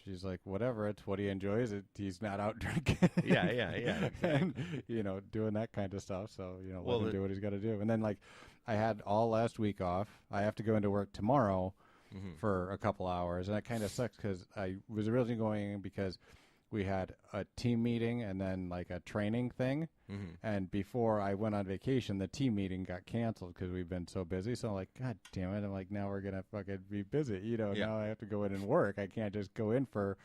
she's like, whatever, it's what he enjoys. He's not out drinking. Yeah. Exactly. And, doing that kind of stuff. So, let him do what he's got to do. And then, like, I had all last week off. I have to go into work tomorrow for a couple hours. And that kind of sucks because I was originally going because we had a team meeting and then, like, a training thing. And before I went on vacation, the team meeting got canceled because we've been so busy. So I'm like, God damn it. I'm like, now we're going to fucking be busy. Now I have to go in and work. I can't just go in for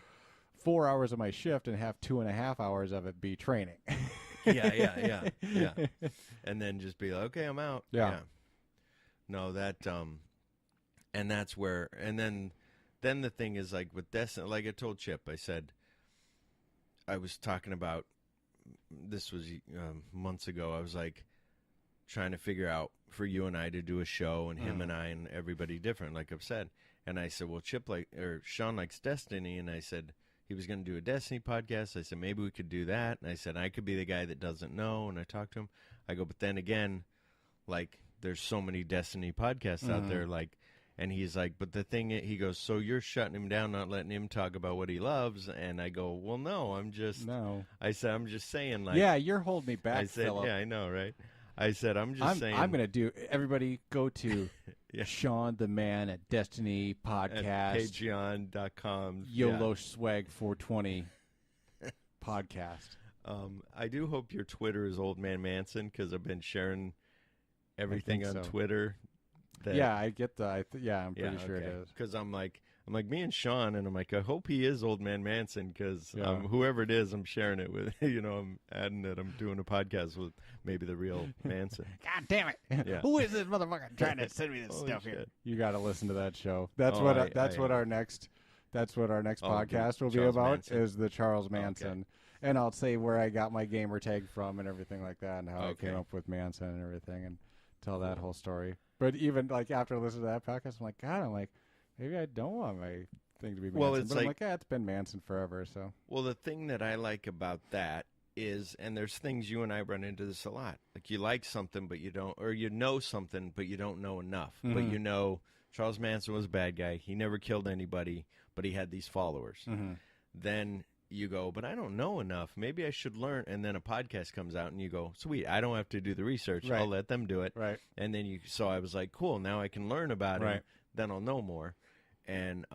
4 hours of my shift and have 2.5 hours of it be training. Yeah. And then just be like, okay, I'm out. Yeah. No, that, and that's where, and then the thing is, like, with Destiny, like I told Chip, I said, I was talking about, this was months ago, I was like trying to figure out for you and I to do a show, and him and I and everybody different, like I've said. And I said, well, Sean likes Destiny, and I said he was going to do a Destiny podcast. I said, maybe we could do that. And I said, I could be the guy that doesn't know, and I talked to him. I go, but then again, like, there's so many Destiny podcasts out there, like, and he's like, but the thing, he goes, so you're shutting him down, not letting him talk about what he loves? And I go, well, no, I said, I'm just saying, like, yeah, you're holding me back, I said, Phillip. yeah, I know, right? I said, I'm saying. I'm going to do, everybody go to Sean the Man at Destiny Podcast. At Patreon.com. YOLO Swag 420 podcast. I do hope your Twitter is Old Man Manson, because I've been sharing everything on Twitter. I get the. I'm pretty sure it is. Because I'm like me and Sean, and I'm like, I hope he is Old Man Manson, because whoever it is, I'm sharing it with. I'm adding that I'm doing a podcast with maybe the real Manson. God damn it! Yeah. Who is this motherfucker trying to send me this stuff shit. here? You got to listen to that show. That's what our next podcast will be about. Manson. Is the Charles Manson. Okay. And I'll say where I got my gamer tag from and everything like that, and how I came up with Manson and everything, and tell that whole story. But even, like, after listening to that podcast, I'm like, maybe I don't want my thing to be Manson. Well, it's but I'm like, it's been Manson forever. So. Well, the thing that I like about that is, and there's things you and I run into this a lot. Like, you like something, but you don't, or you know something, but you don't know enough. But you know, Charles Manson was a bad guy. He never killed anybody, but he had these followers. Then you go, but I don't know enough. Maybe I should learn. And then a podcast comes out, and you go, sweet, I don't have to do the research. Right. I'll let them do it. Right. And then so I was like, cool, now I can learn about it. Then I'll know more. And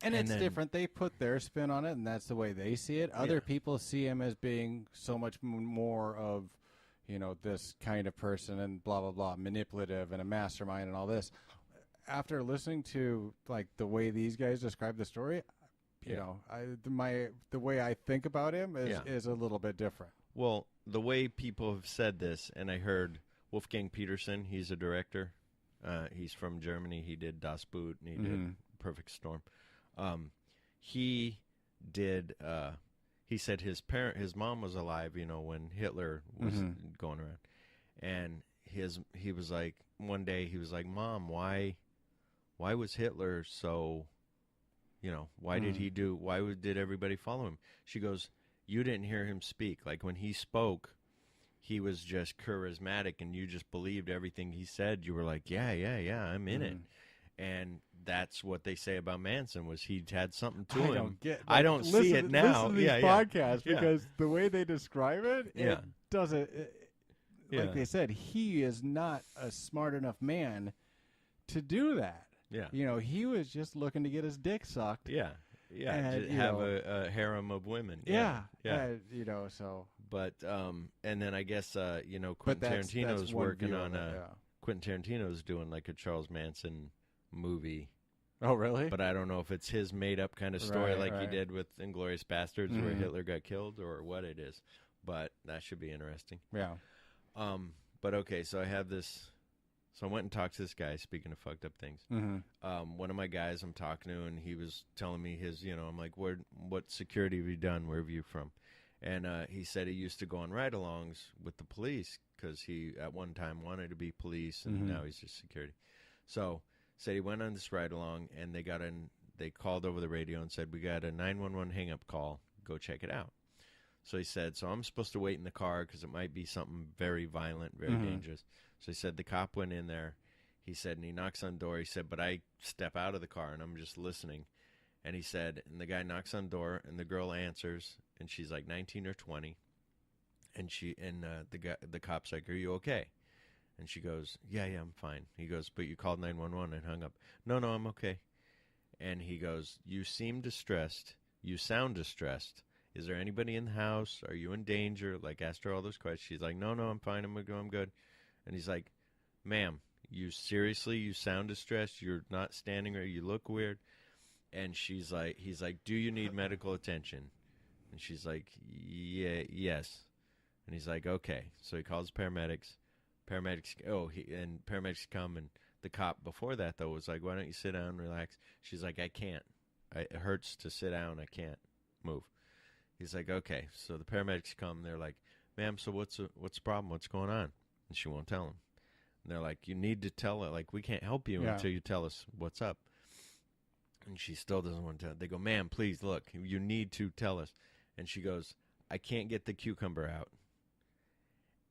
it's different. They put their spin on it, and that's the way they see it. Other people see him as being so much more of, this kind of person and blah, blah, blah, manipulative and a mastermind and all this. After listening to, like, the way these guys describe the story, the way I think about him is a little bit different. Well, the way people have said this, and I heard Wolfgang Peterson, he's a director. He's from Germany. He did Das Boot, and he did Perfect Storm. He did. He said his mom was alive, when Hitler was going around, and he was like, one day he was like, Mom, why was Hitler so? Why did everybody follow him? She goes, you didn't hear him speak. Like, when he spoke, he was just charismatic, and you just believed everything he said. You were like, yeah, I'm in it. And that's what they say about Manson, was he had something to him. I don't see it now. Listen to these podcasts, because the way they describe it, it doesn't. Like they said, he is not a smart enough man to do that. Yeah. He was just looking to get his dick sucked. Yeah. And, have a harem of women. Yeah. So. But and then I guess Quentin Tarantino's working on Quentin Tarantino's doing like a Charles Manson movie. Oh, really? But I don't know if it's his made-up kind of story Right, he right. did with Inglourious Bastards where Hitler got killed or what it is. But that should be interesting. Yeah. But okay, so I have this. So I went and talked to this guy, speaking of fucked up things. One of my guys I'm talking to, and he was telling me his, I'm like, what security have you done? Where are you from? And he said he used to go on ride-alongs with the police because he, at one time, wanted to be police, and now he's just security. So said he went on this ride-along, and they called over the radio and said, we got a 911 hang-up call. Go check it out. So he said, so I'm supposed to wait in the car because it might be something very violent, very dangerous. So he said the cop went in there. He said, and he knocks on the door. He said, but I step out of the car, and I'm just listening. And he said, and the guy knocks on the door, and the girl answers, and she's like 19 or 20. And the cop's like, are you okay? And she goes, yeah, I'm fine. He goes, but you called 911 and hung up. No, I'm okay. And he goes, you seem distressed. You sound distressed. Is there anybody in the house? Are you in danger? Like, asked her all those questions. She's like, no, I'm fine. I'm good. And he's like, ma'am, you sound distressed. You're not standing there. You look weird. And he's like, do you need medical attention? And she's like, yes. And he's like, okay. So he calls paramedics. Paramedics come, and the cop before that, though, was like, why don't you sit down and relax? She's like, I can't. It hurts to sit down. I can't move. He's like, okay. So the paramedics come. They're like, ma'am, so what's the problem? What's going on? And she won't tell him. And they're like, you need to tell her. Like, we can't help you until you tell us what's up. And she still doesn't want to tell. They go, ma'am, please, look. You need to tell us. And she goes, I can't get the cucumber out.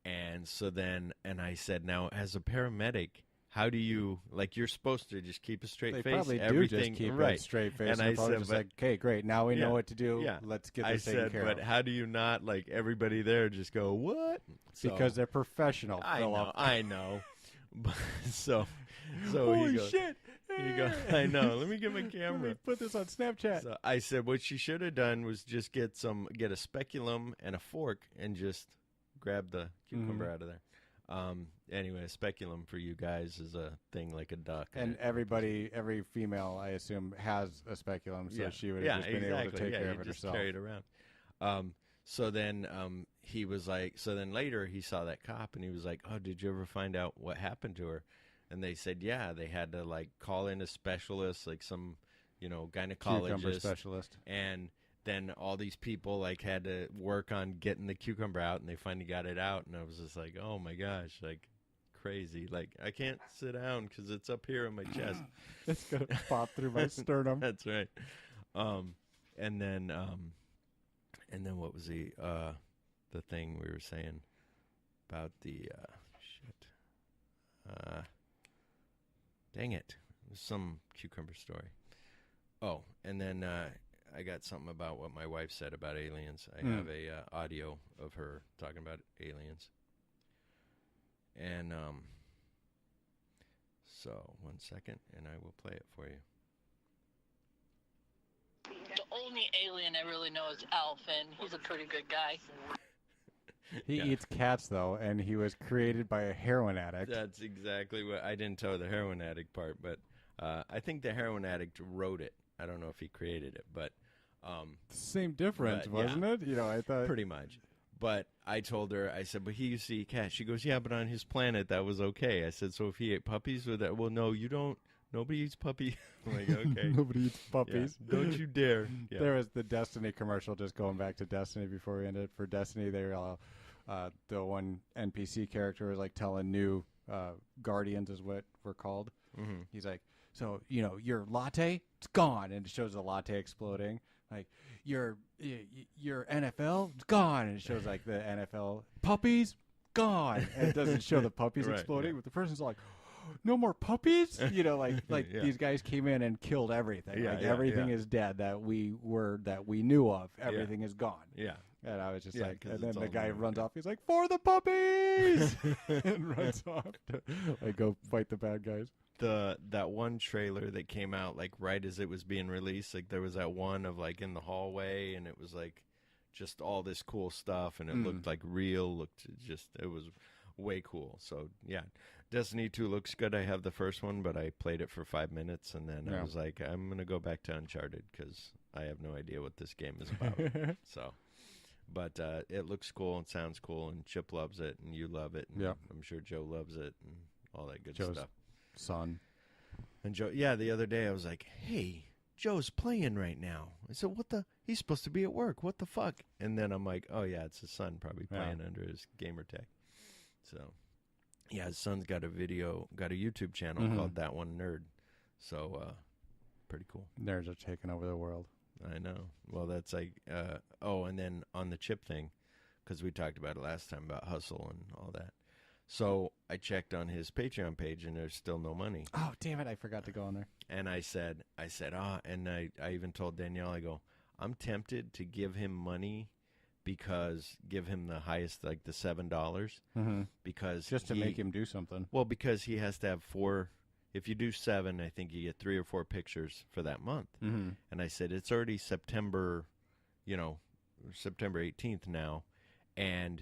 And so then, and I said, now, as a paramedic, how do you, like, you're supposed to just keep a straight face. They probably everything, do just keep right. a straight face. And I said, just like, okay, great. Now we know what to do. Yeah. Let's get this taken care but of. how do you not, like, everybody there just go, what? Because they're professional, Philip. I know. so Holy he goes, shit. You go, I know. Let me get my camera. Let me put this on Snapchat. So I said what she should have done was just get a speculum and a fork and just grab the cucumber out of there. Anyway, a speculum for you guys is a thing like a duck. And every female, I assume, has a speculum, so she would have just been able to take care of it just herself. carry it around. So then he was like, so then later he saw that cop and he was like, oh, did you ever find out what happened to her? And they said, yeah, they had to like call in a specialist, like some, gynecologist. Cucumber specialist. And then all these people like had to work on getting the cucumber out, and they finally got it out. And I was just like, oh my gosh, like crazy. Like I can't sit down because it's up here in my chest. It's going to pop through my sternum. That's right. And then what was the thing we were saying about the dang it. It was some cucumber story. Oh, and then I got something about what my wife said about aliens. I have a audio of her talking about aliens. And so 1 second, and I will play it for you. The only alien I really know is Alf, and he's a pretty good guy. He eats cats, though, and he was created by a heroin addict. That's exactly what I didn't tell the heroin addict part, but I think the heroin addict wrote it. I don't know if he created it, but same difference, wasn't it? I thought pretty much. But I told her, I said, but he used to eat cats. She goes, yeah, but on his planet that was okay. I said, so if he ate puppies with that, well, no, you don't. Nobody eats puppies. I'm like, okay. Nobody eats puppies. Yeah. Don't you dare. Yeah. There was the Destiny commercial, just going back to Destiny before we ended. For Destiny, they were the one NPC character was like telling new Guardians is what we're called. Mm-hmm. He's like, so, your latte, it's gone. And it shows the latte exploding. Like, your NFL, it's gone. And it shows like the NFL puppies, gone. And it doesn't show the puppies Right, exploding. yeah. But the person's like, no more puppies? These guys came in and killed everything. Everything is dead that we knew of. Everything is gone. Yeah. And I was just Yeah, like, 'cause and then it's the all guy known. runs off. He's like, for the puppies! And runs off to go fight the bad guys. That one trailer that came out like right as it was being released, like there was that one of like in the hallway, and it was like just all this cool stuff, and it looked like real. It was way cool. So yeah, Destiny 2 looks good. I have the first one, but I played it for 5 minutes, and then I was like, I'm going to go back to Uncharted because I have no idea what this game is about. So, but it looks cool and sounds cool, and Chip loves it, and you love it, and I'm sure Joe loves it, and all that good Joe's stuff. Son. And Joe, the other day I was like, hey, Joe's playing right now. I said, what the? He's supposed to be at work. What the fuck? And then I'm like, oh, yeah, it's his son probably playing under his gamer tag. So, yeah, his son's got a YouTube channel called That One Nerd. So, pretty cool. Nerds are taking over the world. I know. Well, that's like, and then on the Chip thing, because we talked about it last time about hustle and all that. So I checked on his Patreon page, and there's still no money. Oh, damn it. I forgot to go on there. And I said, and I even told Danielle, I go, I'm tempted to give him money give him the highest, like the $7, because just to make him do something. Well, because he has to have 4. If you do 7, I think you get 3 or 4 pictures for that month. Mm-hmm. And I said, it's already September 18th now. And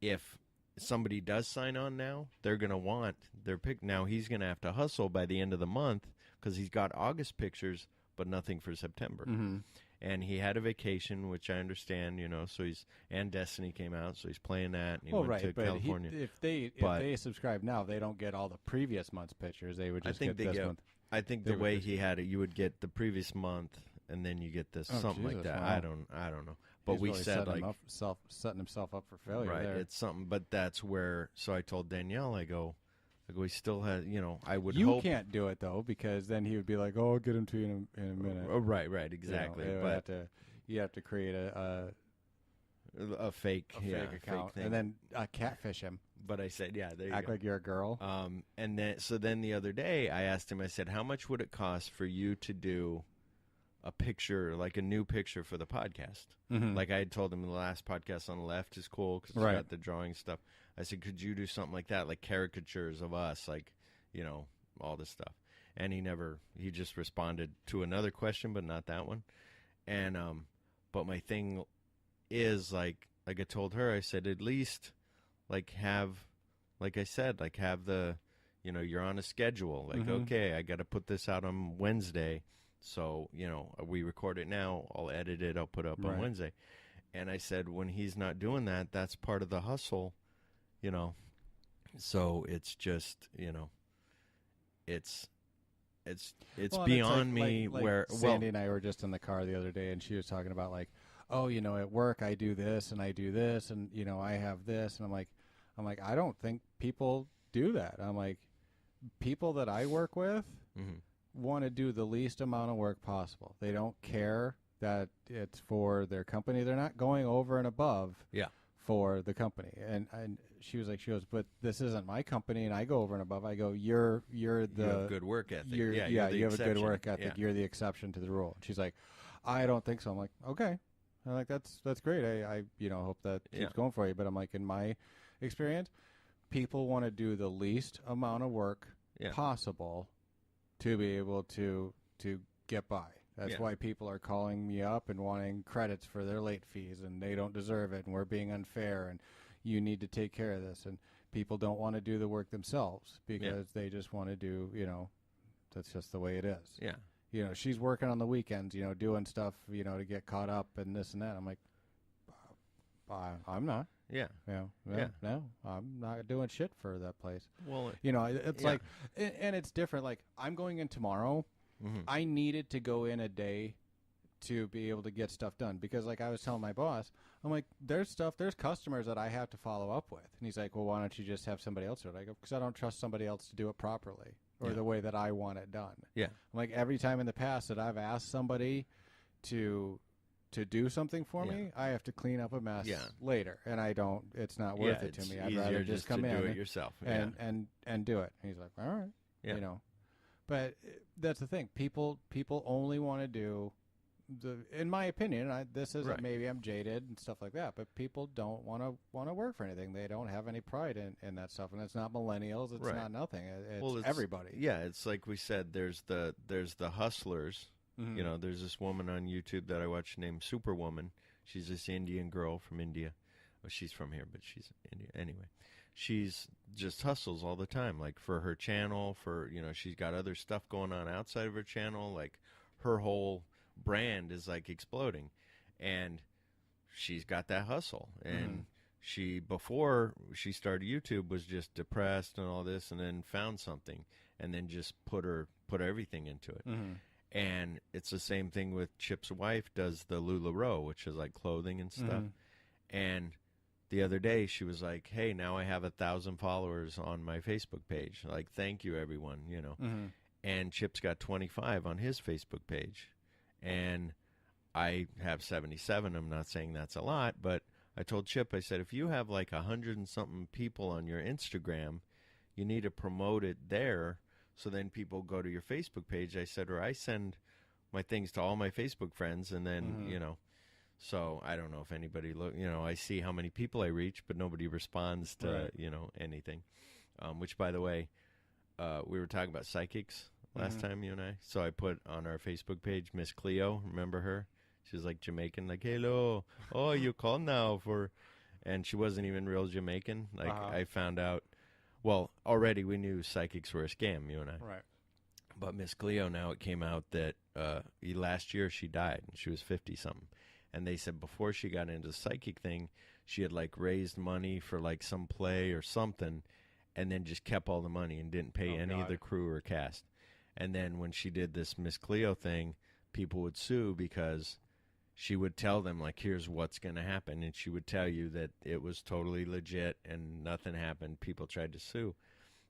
if somebody does sign on now, they're going to want their pick. Now he's going to have to hustle by the end of the month because he's got August pictures, but nothing for September. Mm-hmm. And he had a vacation, which I understand, so and Destiny came out, so he's playing that, and he went to California. If they subscribe now, they don't get all the previous month's pictures. They would just get this month. I think the way he had it, you would get the previous month, and then you get this something like that. Wow. I don't know. But he's we really said setting himself up for failure. Right, there. It's something. But that's where. So I told Danielle, I go, we still have, I would. You can't do it though, because then he would be like, "Oh, I'll get him to you in a minute." Oh, right, exactly. But you have to create a fake account, fake and then catfish him. But I said, there you act go. like you're a girl. And then the other day I asked him. I said, how much would it cost for you to do a picture, like a new picture for the podcast? Mm-hmm. Like I had told him in the last podcast on the left is cool because it's got the drawing stuff. I said, could you do something like that, like caricatures of us, like, all this stuff? And he just responded to another question, but not that one. And, but my thing is like I told her, I said, at least have the, you're on a schedule. Like, okay, I got to put this out on Wednesday. So, we record it now. I'll edit it. I'll put it up on Wednesday. And I said, when he's not doing that, that's part of the hustle. So it's just, it's beyond me where Sandy and I were just in the car the other day, and she was talking about like, oh, at work I do this and I do this, and I have this, and I'm like, I don't think people do that. I'm like, people that I work with want to do the least amount of work possible. They don't care that it's for their company. They're not going over and above. Yeah. For the company, and she goes, but this isn't my company, and I go over and above. I go, you have good work ethic. You have a good work ethic. Yeah. You're the exception to the rule. And she's like, I don't think so. I'm like, okay, I'm like that's great. I hope that keeps going for you. But I'm like, in my experience, people want to do the least amount of work possible to be able to get by. That's why people are calling me up and wanting credits for their late fees, and they don't deserve it, and we're being unfair, and you need to take care of this. And people don't want to do the work themselves because they just want to do, that's just the way it is. Yeah. She's working on the weekends, doing stuff, to get caught up and this and that. I'm like, I'm not. Yeah. No, I'm not doing shit for that place. Well, it's like, and it's different. Like, I'm going in tomorrow. Mm-hmm. I needed to go in a day to be able to get stuff done because, like I was telling my boss, I'm like, there's customers that I have to follow up with. And he's like, well, why don't you just have somebody else do it? I go, because I don't trust somebody else to do it properly or the way that I want it done. Yeah. I'm like, every time in the past that I've asked somebody to do something for me, I have to clean up a mess later. And it's not worth it to me. I'd rather just come in do it yourself and do it. And he's like, all right, But that's the thing. People only want to do in my opinion, this isn't maybe I'm jaded and stuff like that, but people don't want to work for anything. They don't have any pride in that stuff, and it's not millennials. It's not nothing. It's everybody. Yeah, it's like we said. There's the hustlers. Mm-hmm. There's this woman on YouTube that I watch named Superwoman. She's this Indian girl from India. Well, she's from here, but she's India anyway. she's just hustles all the time, like for her channel, for, she's got other stuff going on outside of her channel. Like her whole brand is like exploding, and she's got that hustle. And she, before she started YouTube, was just depressed and all this, and then found something, and then just put everything into it. And it's the same thing with Chip's wife does the LuLaRoe, which is like clothing and stuff. And the other day she was like, hey, now I have 1,000 followers on my Facebook page. Like, thank you, everyone, And Chip's got 25 on his Facebook page. And I have 77. I'm not saying that's a lot, but I told Chip, I said, if you have like 100 and something people on your Instagram, you need to promote it there, so then people go to your Facebook page. I said, or I send my things to all my Facebook friends, and then, so I don't know if anybody I see how many people I reach, but nobody responds to, anything. Which, by the way, we were talking about psychics last time, you and I. So I put on our Facebook page, Miss Cleo, remember her? She was like Jamaican, like, hello, oh, you call now for, and she wasn't even real Jamaican. Like, I found out, well, already we knew psychics were a scam, you and I. Right. But Miss Cleo, now it came out that last year she died, and she was 50-something. And they said before she got into the psychic thing, she had, like, raised money for, like, some play or something, and then just kept all the money and didn't pay any of the crew or cast. And then when she did this Miss Cleo thing, people would sue because she would tell them, like, here's what's going to happen. And she would tell you that it was totally legit and nothing happened. People tried to sue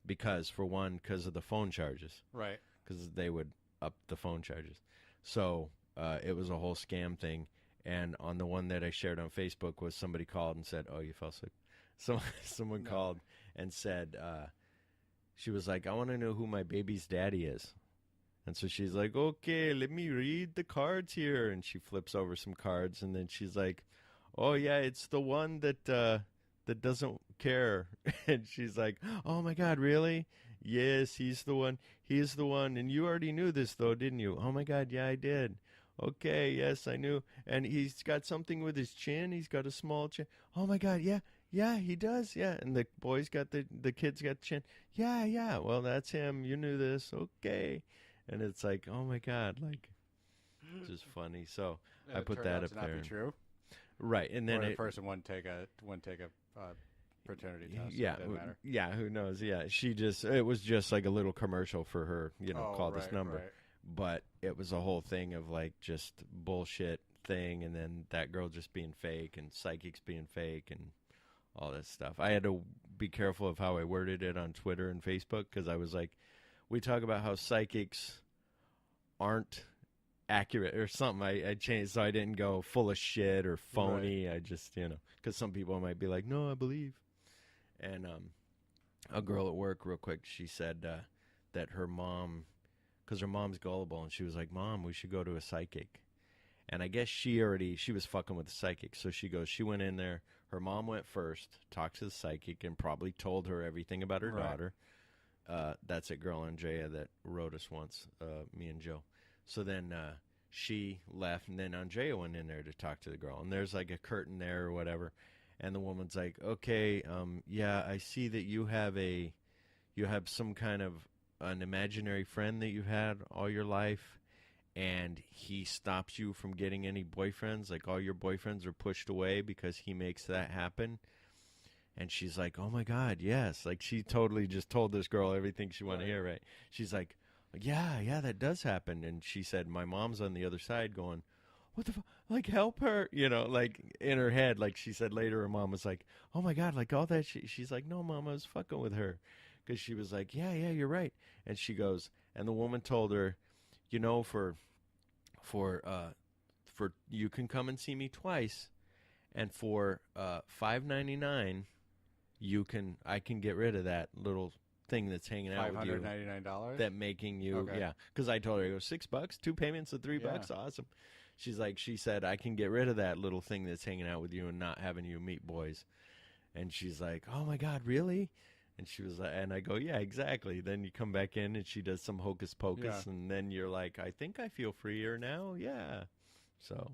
because, for one, because of the phone charges. Right. Because they would up the phone charges. So it was a whole scam thing. And on the one that I shared on Facebook was somebody called and said, oh, you fell asleep. Someone called and said, she was like, I want to know who my baby's daddy is. And so she's like, okay, let me read the cards here. And she flips over some cards, and then she's like, oh, yeah, it's the one that doesn't care. And she's like, oh, my God, really? Yes, he's the one. He's the one. And you already knew this, though, didn't you? Oh, my God, yeah, I did. Okay, yes, I knew. And he's got something with his chin. He's got a small chin. Oh, my God, yeah. Yeah, he does, yeah. And the boys got the kids got chin. Yeah, well, that's him. You knew this. Okay. And it's like, oh, my God, like, it's just funny. So I put that up there. Not be true. Right. And then the person wouldn't take a paternity test. Yeah. It matter. Yeah, who knows? Yeah. It was just like a little commercial for her, call this number. Right. But it was a whole thing of like just bullshit thing, and then that girl just being fake and psychics being fake and all this stuff. I had to be careful of how I worded it on Twitter and Facebook, because I was like, we talk about how psychics aren't accurate or something. I changed, so I didn't go full of shit or phony. Right. I just, because some people might be like, no, I believe. And a girl at work, real quick, she said that her mom, because her mom's gullible, and she was like, Mom, we should go to a psychic. And I guess she was fucking with the psychic. So she went in there. Her mom went first, talked to the psychic, and probably told her everything about her daughter. That's a girl, Andrea, that wrote us once, me and Joe. So then she left, and then Andrea went in there to talk to the girl. And there's like a curtain there or whatever. And the woman's like, okay, yeah, I see that you have some kind of an imaginary friend that you've had all your life, and he stops you from getting any boyfriends. Like, all your boyfriends are pushed away because he makes that happen. And she's like, oh, my God, yes. Like, she totally just told this girl everything she wanted to hear, right? She's like, yeah, that does happen. And she said, my mom's on the other side going, what the fuck? Like, help her. Like, in her head, like she said later, her mom was like, oh, my God, like all that. She's like, no, Mom, I was fucking with her. Because she was like, yeah, you're right. And she goes, and the woman told her, for you can come and see me twice, and for $5.99, I can get rid of that little thing that's hanging out with you. $599? That making you, okay. Yeah. Because I told her, I go, $6, 2 payments of $3, awesome. She said, I can get rid of that little thing that's hanging out with you and not having you meet boys. And she's like, oh, my God, really? And she was like, and I go, yeah, exactly. Then you come back in and she does some hocus pocus, and then you're like, I think I feel freer now. Yeah. So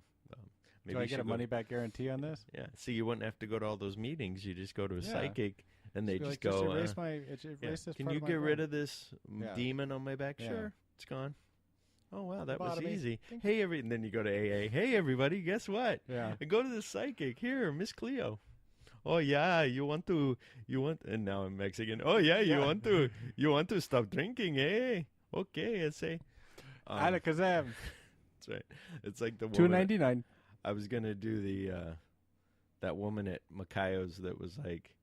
maybe do I get a money back guarantee on this? Yeah. See, you wouldn't have to go to all those meetings. You just go to a psychic, and they just Just go, erase yeah. this Can part you of my get rid bone." of this Yeah. demon on my back? Yeah. Sure, it's gone. Oh wow, that was Lobotomy. easy. Thank Hey, and then you go to AA. Hey, everybody, guess what? Yeah. And go to the psychic here, Miss Cleo. Oh yeah, you want, and now I'm Mexican. Oh yeah, you want to stop drinking, eh? Okay, I say. Alakazam. That's right. It's like the Two woman. $2.99. I was gonna do the that woman at Macayo's that was like,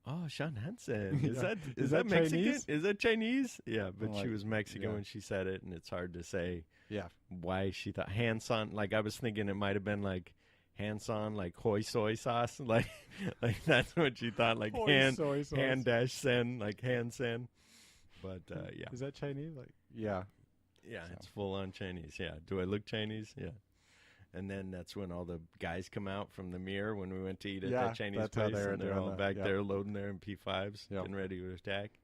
"Oh, Sean Hansen, is Yeah. that Is that Mexican? Chinese? Is that Chinese?" Yeah, but I'm she like, was Mexican yeah. when she said it, and it's hard to say Yeah. why she thought Hanson. Like I was thinking it might have been like Hanson, like hoi soy sauce, like that's what she thought, like Soy sauce. hand dash sen, like Hansen. But yeah, Is that Chinese? Like, yeah. yeah, So. it's full on Chinese. Yeah, do I look Chinese? Yeah. And then that's when all the guys come out from the mirror when we went to eat at Yeah, that Chinese that's how place, they were and they're doing all that, back yeah. there loading their MP5s, Yep. getting ready to attack.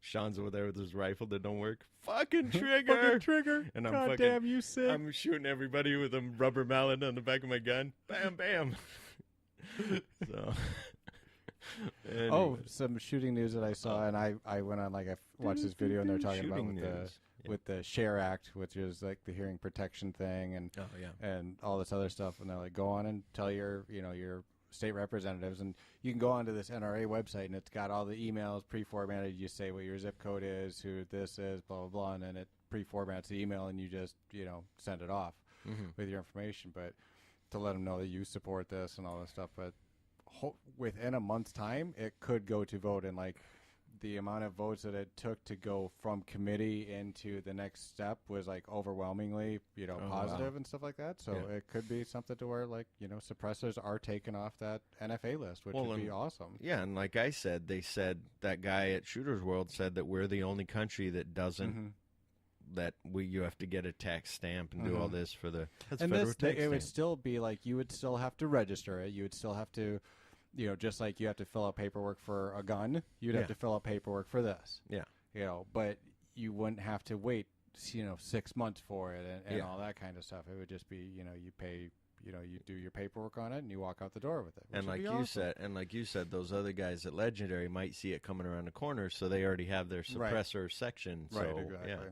Sean's over there with his rifle that don't work. Fucking trigger! Fucking trigger. And I'm God fucking- damn, you sick. I'm shooting everybody with a rubber mallet on the back of my gun. Bam, bam. So. Oh, Anyway. some shooting news that I saw, and I went on, like, I watched this video, and they're talking about Shooting with news. Yeah. with the SHARE Act, which is like the hearing protection thing, and Oh yeah. and all this other stuff, and they're like, go on and tell your state representatives, and you can go onto this NRA website, and it's got all the emails pre-formatted. You say what your zip code is, who this is, blah blah blah, and then it pre-formats the email, and you just send it off with your information. But to let them know that you support this and all this stuff, but within a month's time, it could go to vote, and like the amount of votes that it took to go from committee into the next step was like overwhelmingly, positive wow. and stuff like that. So Yeah. it could be something to where suppressors are taken off that NFA list, which would be awesome. Yeah, and like I said, they said that guy at Shooters World said that we're the only country that doesn't that you have to get a tax stamp and do all this for the And federal this, tax it would stamp. still be like you would still have to register it. You would still have to, just like you have to fill out paperwork for a gun, you'd have Yeah. to fill out paperwork for this. Yeah. But you wouldn't have to wait, 6 months for it and Yeah. all that kind of stuff. It would just be, you pay, you do your paperwork on it and you walk out the door with it. And like you said, those other guys at Legendary might see it coming around the corner, so they already have their Right. suppressor section. So, Right, exactly. Yeah.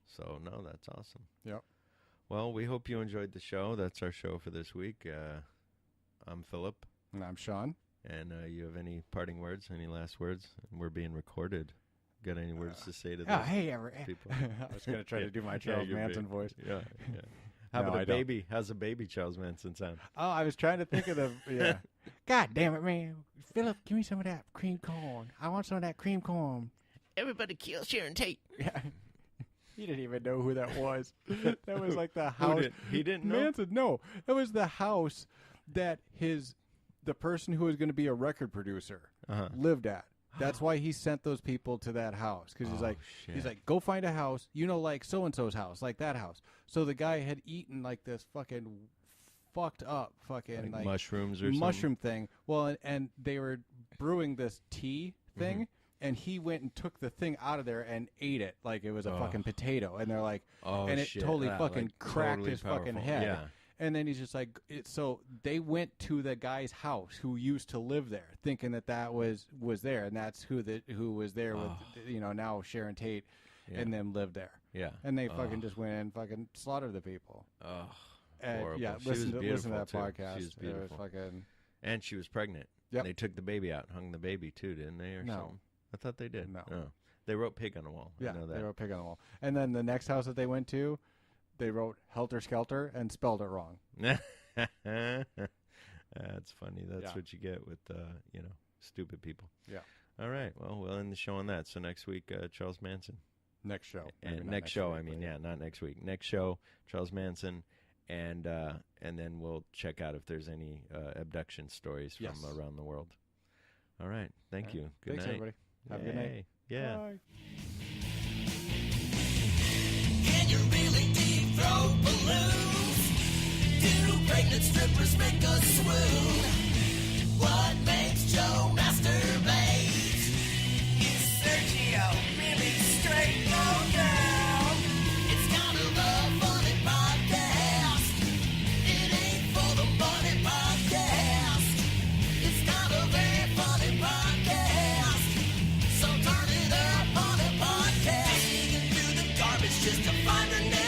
So no, that's awesome. Yep. Well, we hope you enjoyed the show. That's our show for this week. I'm Philip, And I'm Sean. and you have any parting words? Any last words? We're being recorded. Got any words to say to Oh, those hey, people? I was going to try Yeah. to do my Yeah, Charles you're Manson big. voice. Yeah. How No, about I a don't. baby? How's a baby Charles Manson sound? Oh, I was trying to think of the, yeah. God damn it, man. Philip, give me some of that cream corn. I want some of that cream corn. Everybody kill Sharon Tate. Yeah. He didn't even know who that was. That was like the house. He didn't know? Manson, no. That was the house that the person who was going to be a record producer lived at. That's why he sent those people to that house. Because he's like, go find a house, like so-and-so's house, like that house. So the guy had eaten like this fucking fucked up fucking like mushrooms or mushroom thing. Well, and they were brewing this tea thing, and he went and took the thing out of there and ate it like it was a fucking potato. And they're like, and it totally fucking cracked totally his fucking powerful. head. Yeah. And then he's just like, so they went to the guy's house who used to live there, thinking that was there, and that's who was there with now Sharon Tate, and them lived there. Yeah. And they fucking just went and fucking slaughtered the people. Oh, And, horrible. yeah, She was listen to that beautiful, too. podcast. She was It was beautiful. fucking. And she was pregnant. Yep. They took the baby out, hung the baby too, didn't they, or No. something? I thought they did. No. Oh. They wrote pig on the wall. Yeah, I know they that. wrote pig on the wall. And then the next house that they went to, they wrote Helter Skelter and spelled it wrong. That's funny. That's Yeah. what you get with stupid people. Yeah. All right. Well, we'll end the show on that. So next week, Charles Manson. Next show. And Maybe not next show, week, I mean, but yeah, not next week. Next show, Charles Manson, and then we'll check out if there's any abduction stories from Yes. around the world. All right. Thank All you. right. Good Thanks, night. everybody. Have a good night. Yay. Yeah. Bye. Can you really deep throat balloons? Do pregnant strippers make us swoon? What makes Joe masturbate? Is Sergio really straight? Oh, girl. It's kind of a funny podcast. It ain't for the funny podcast. It's kind of a funny podcast. just to find the name.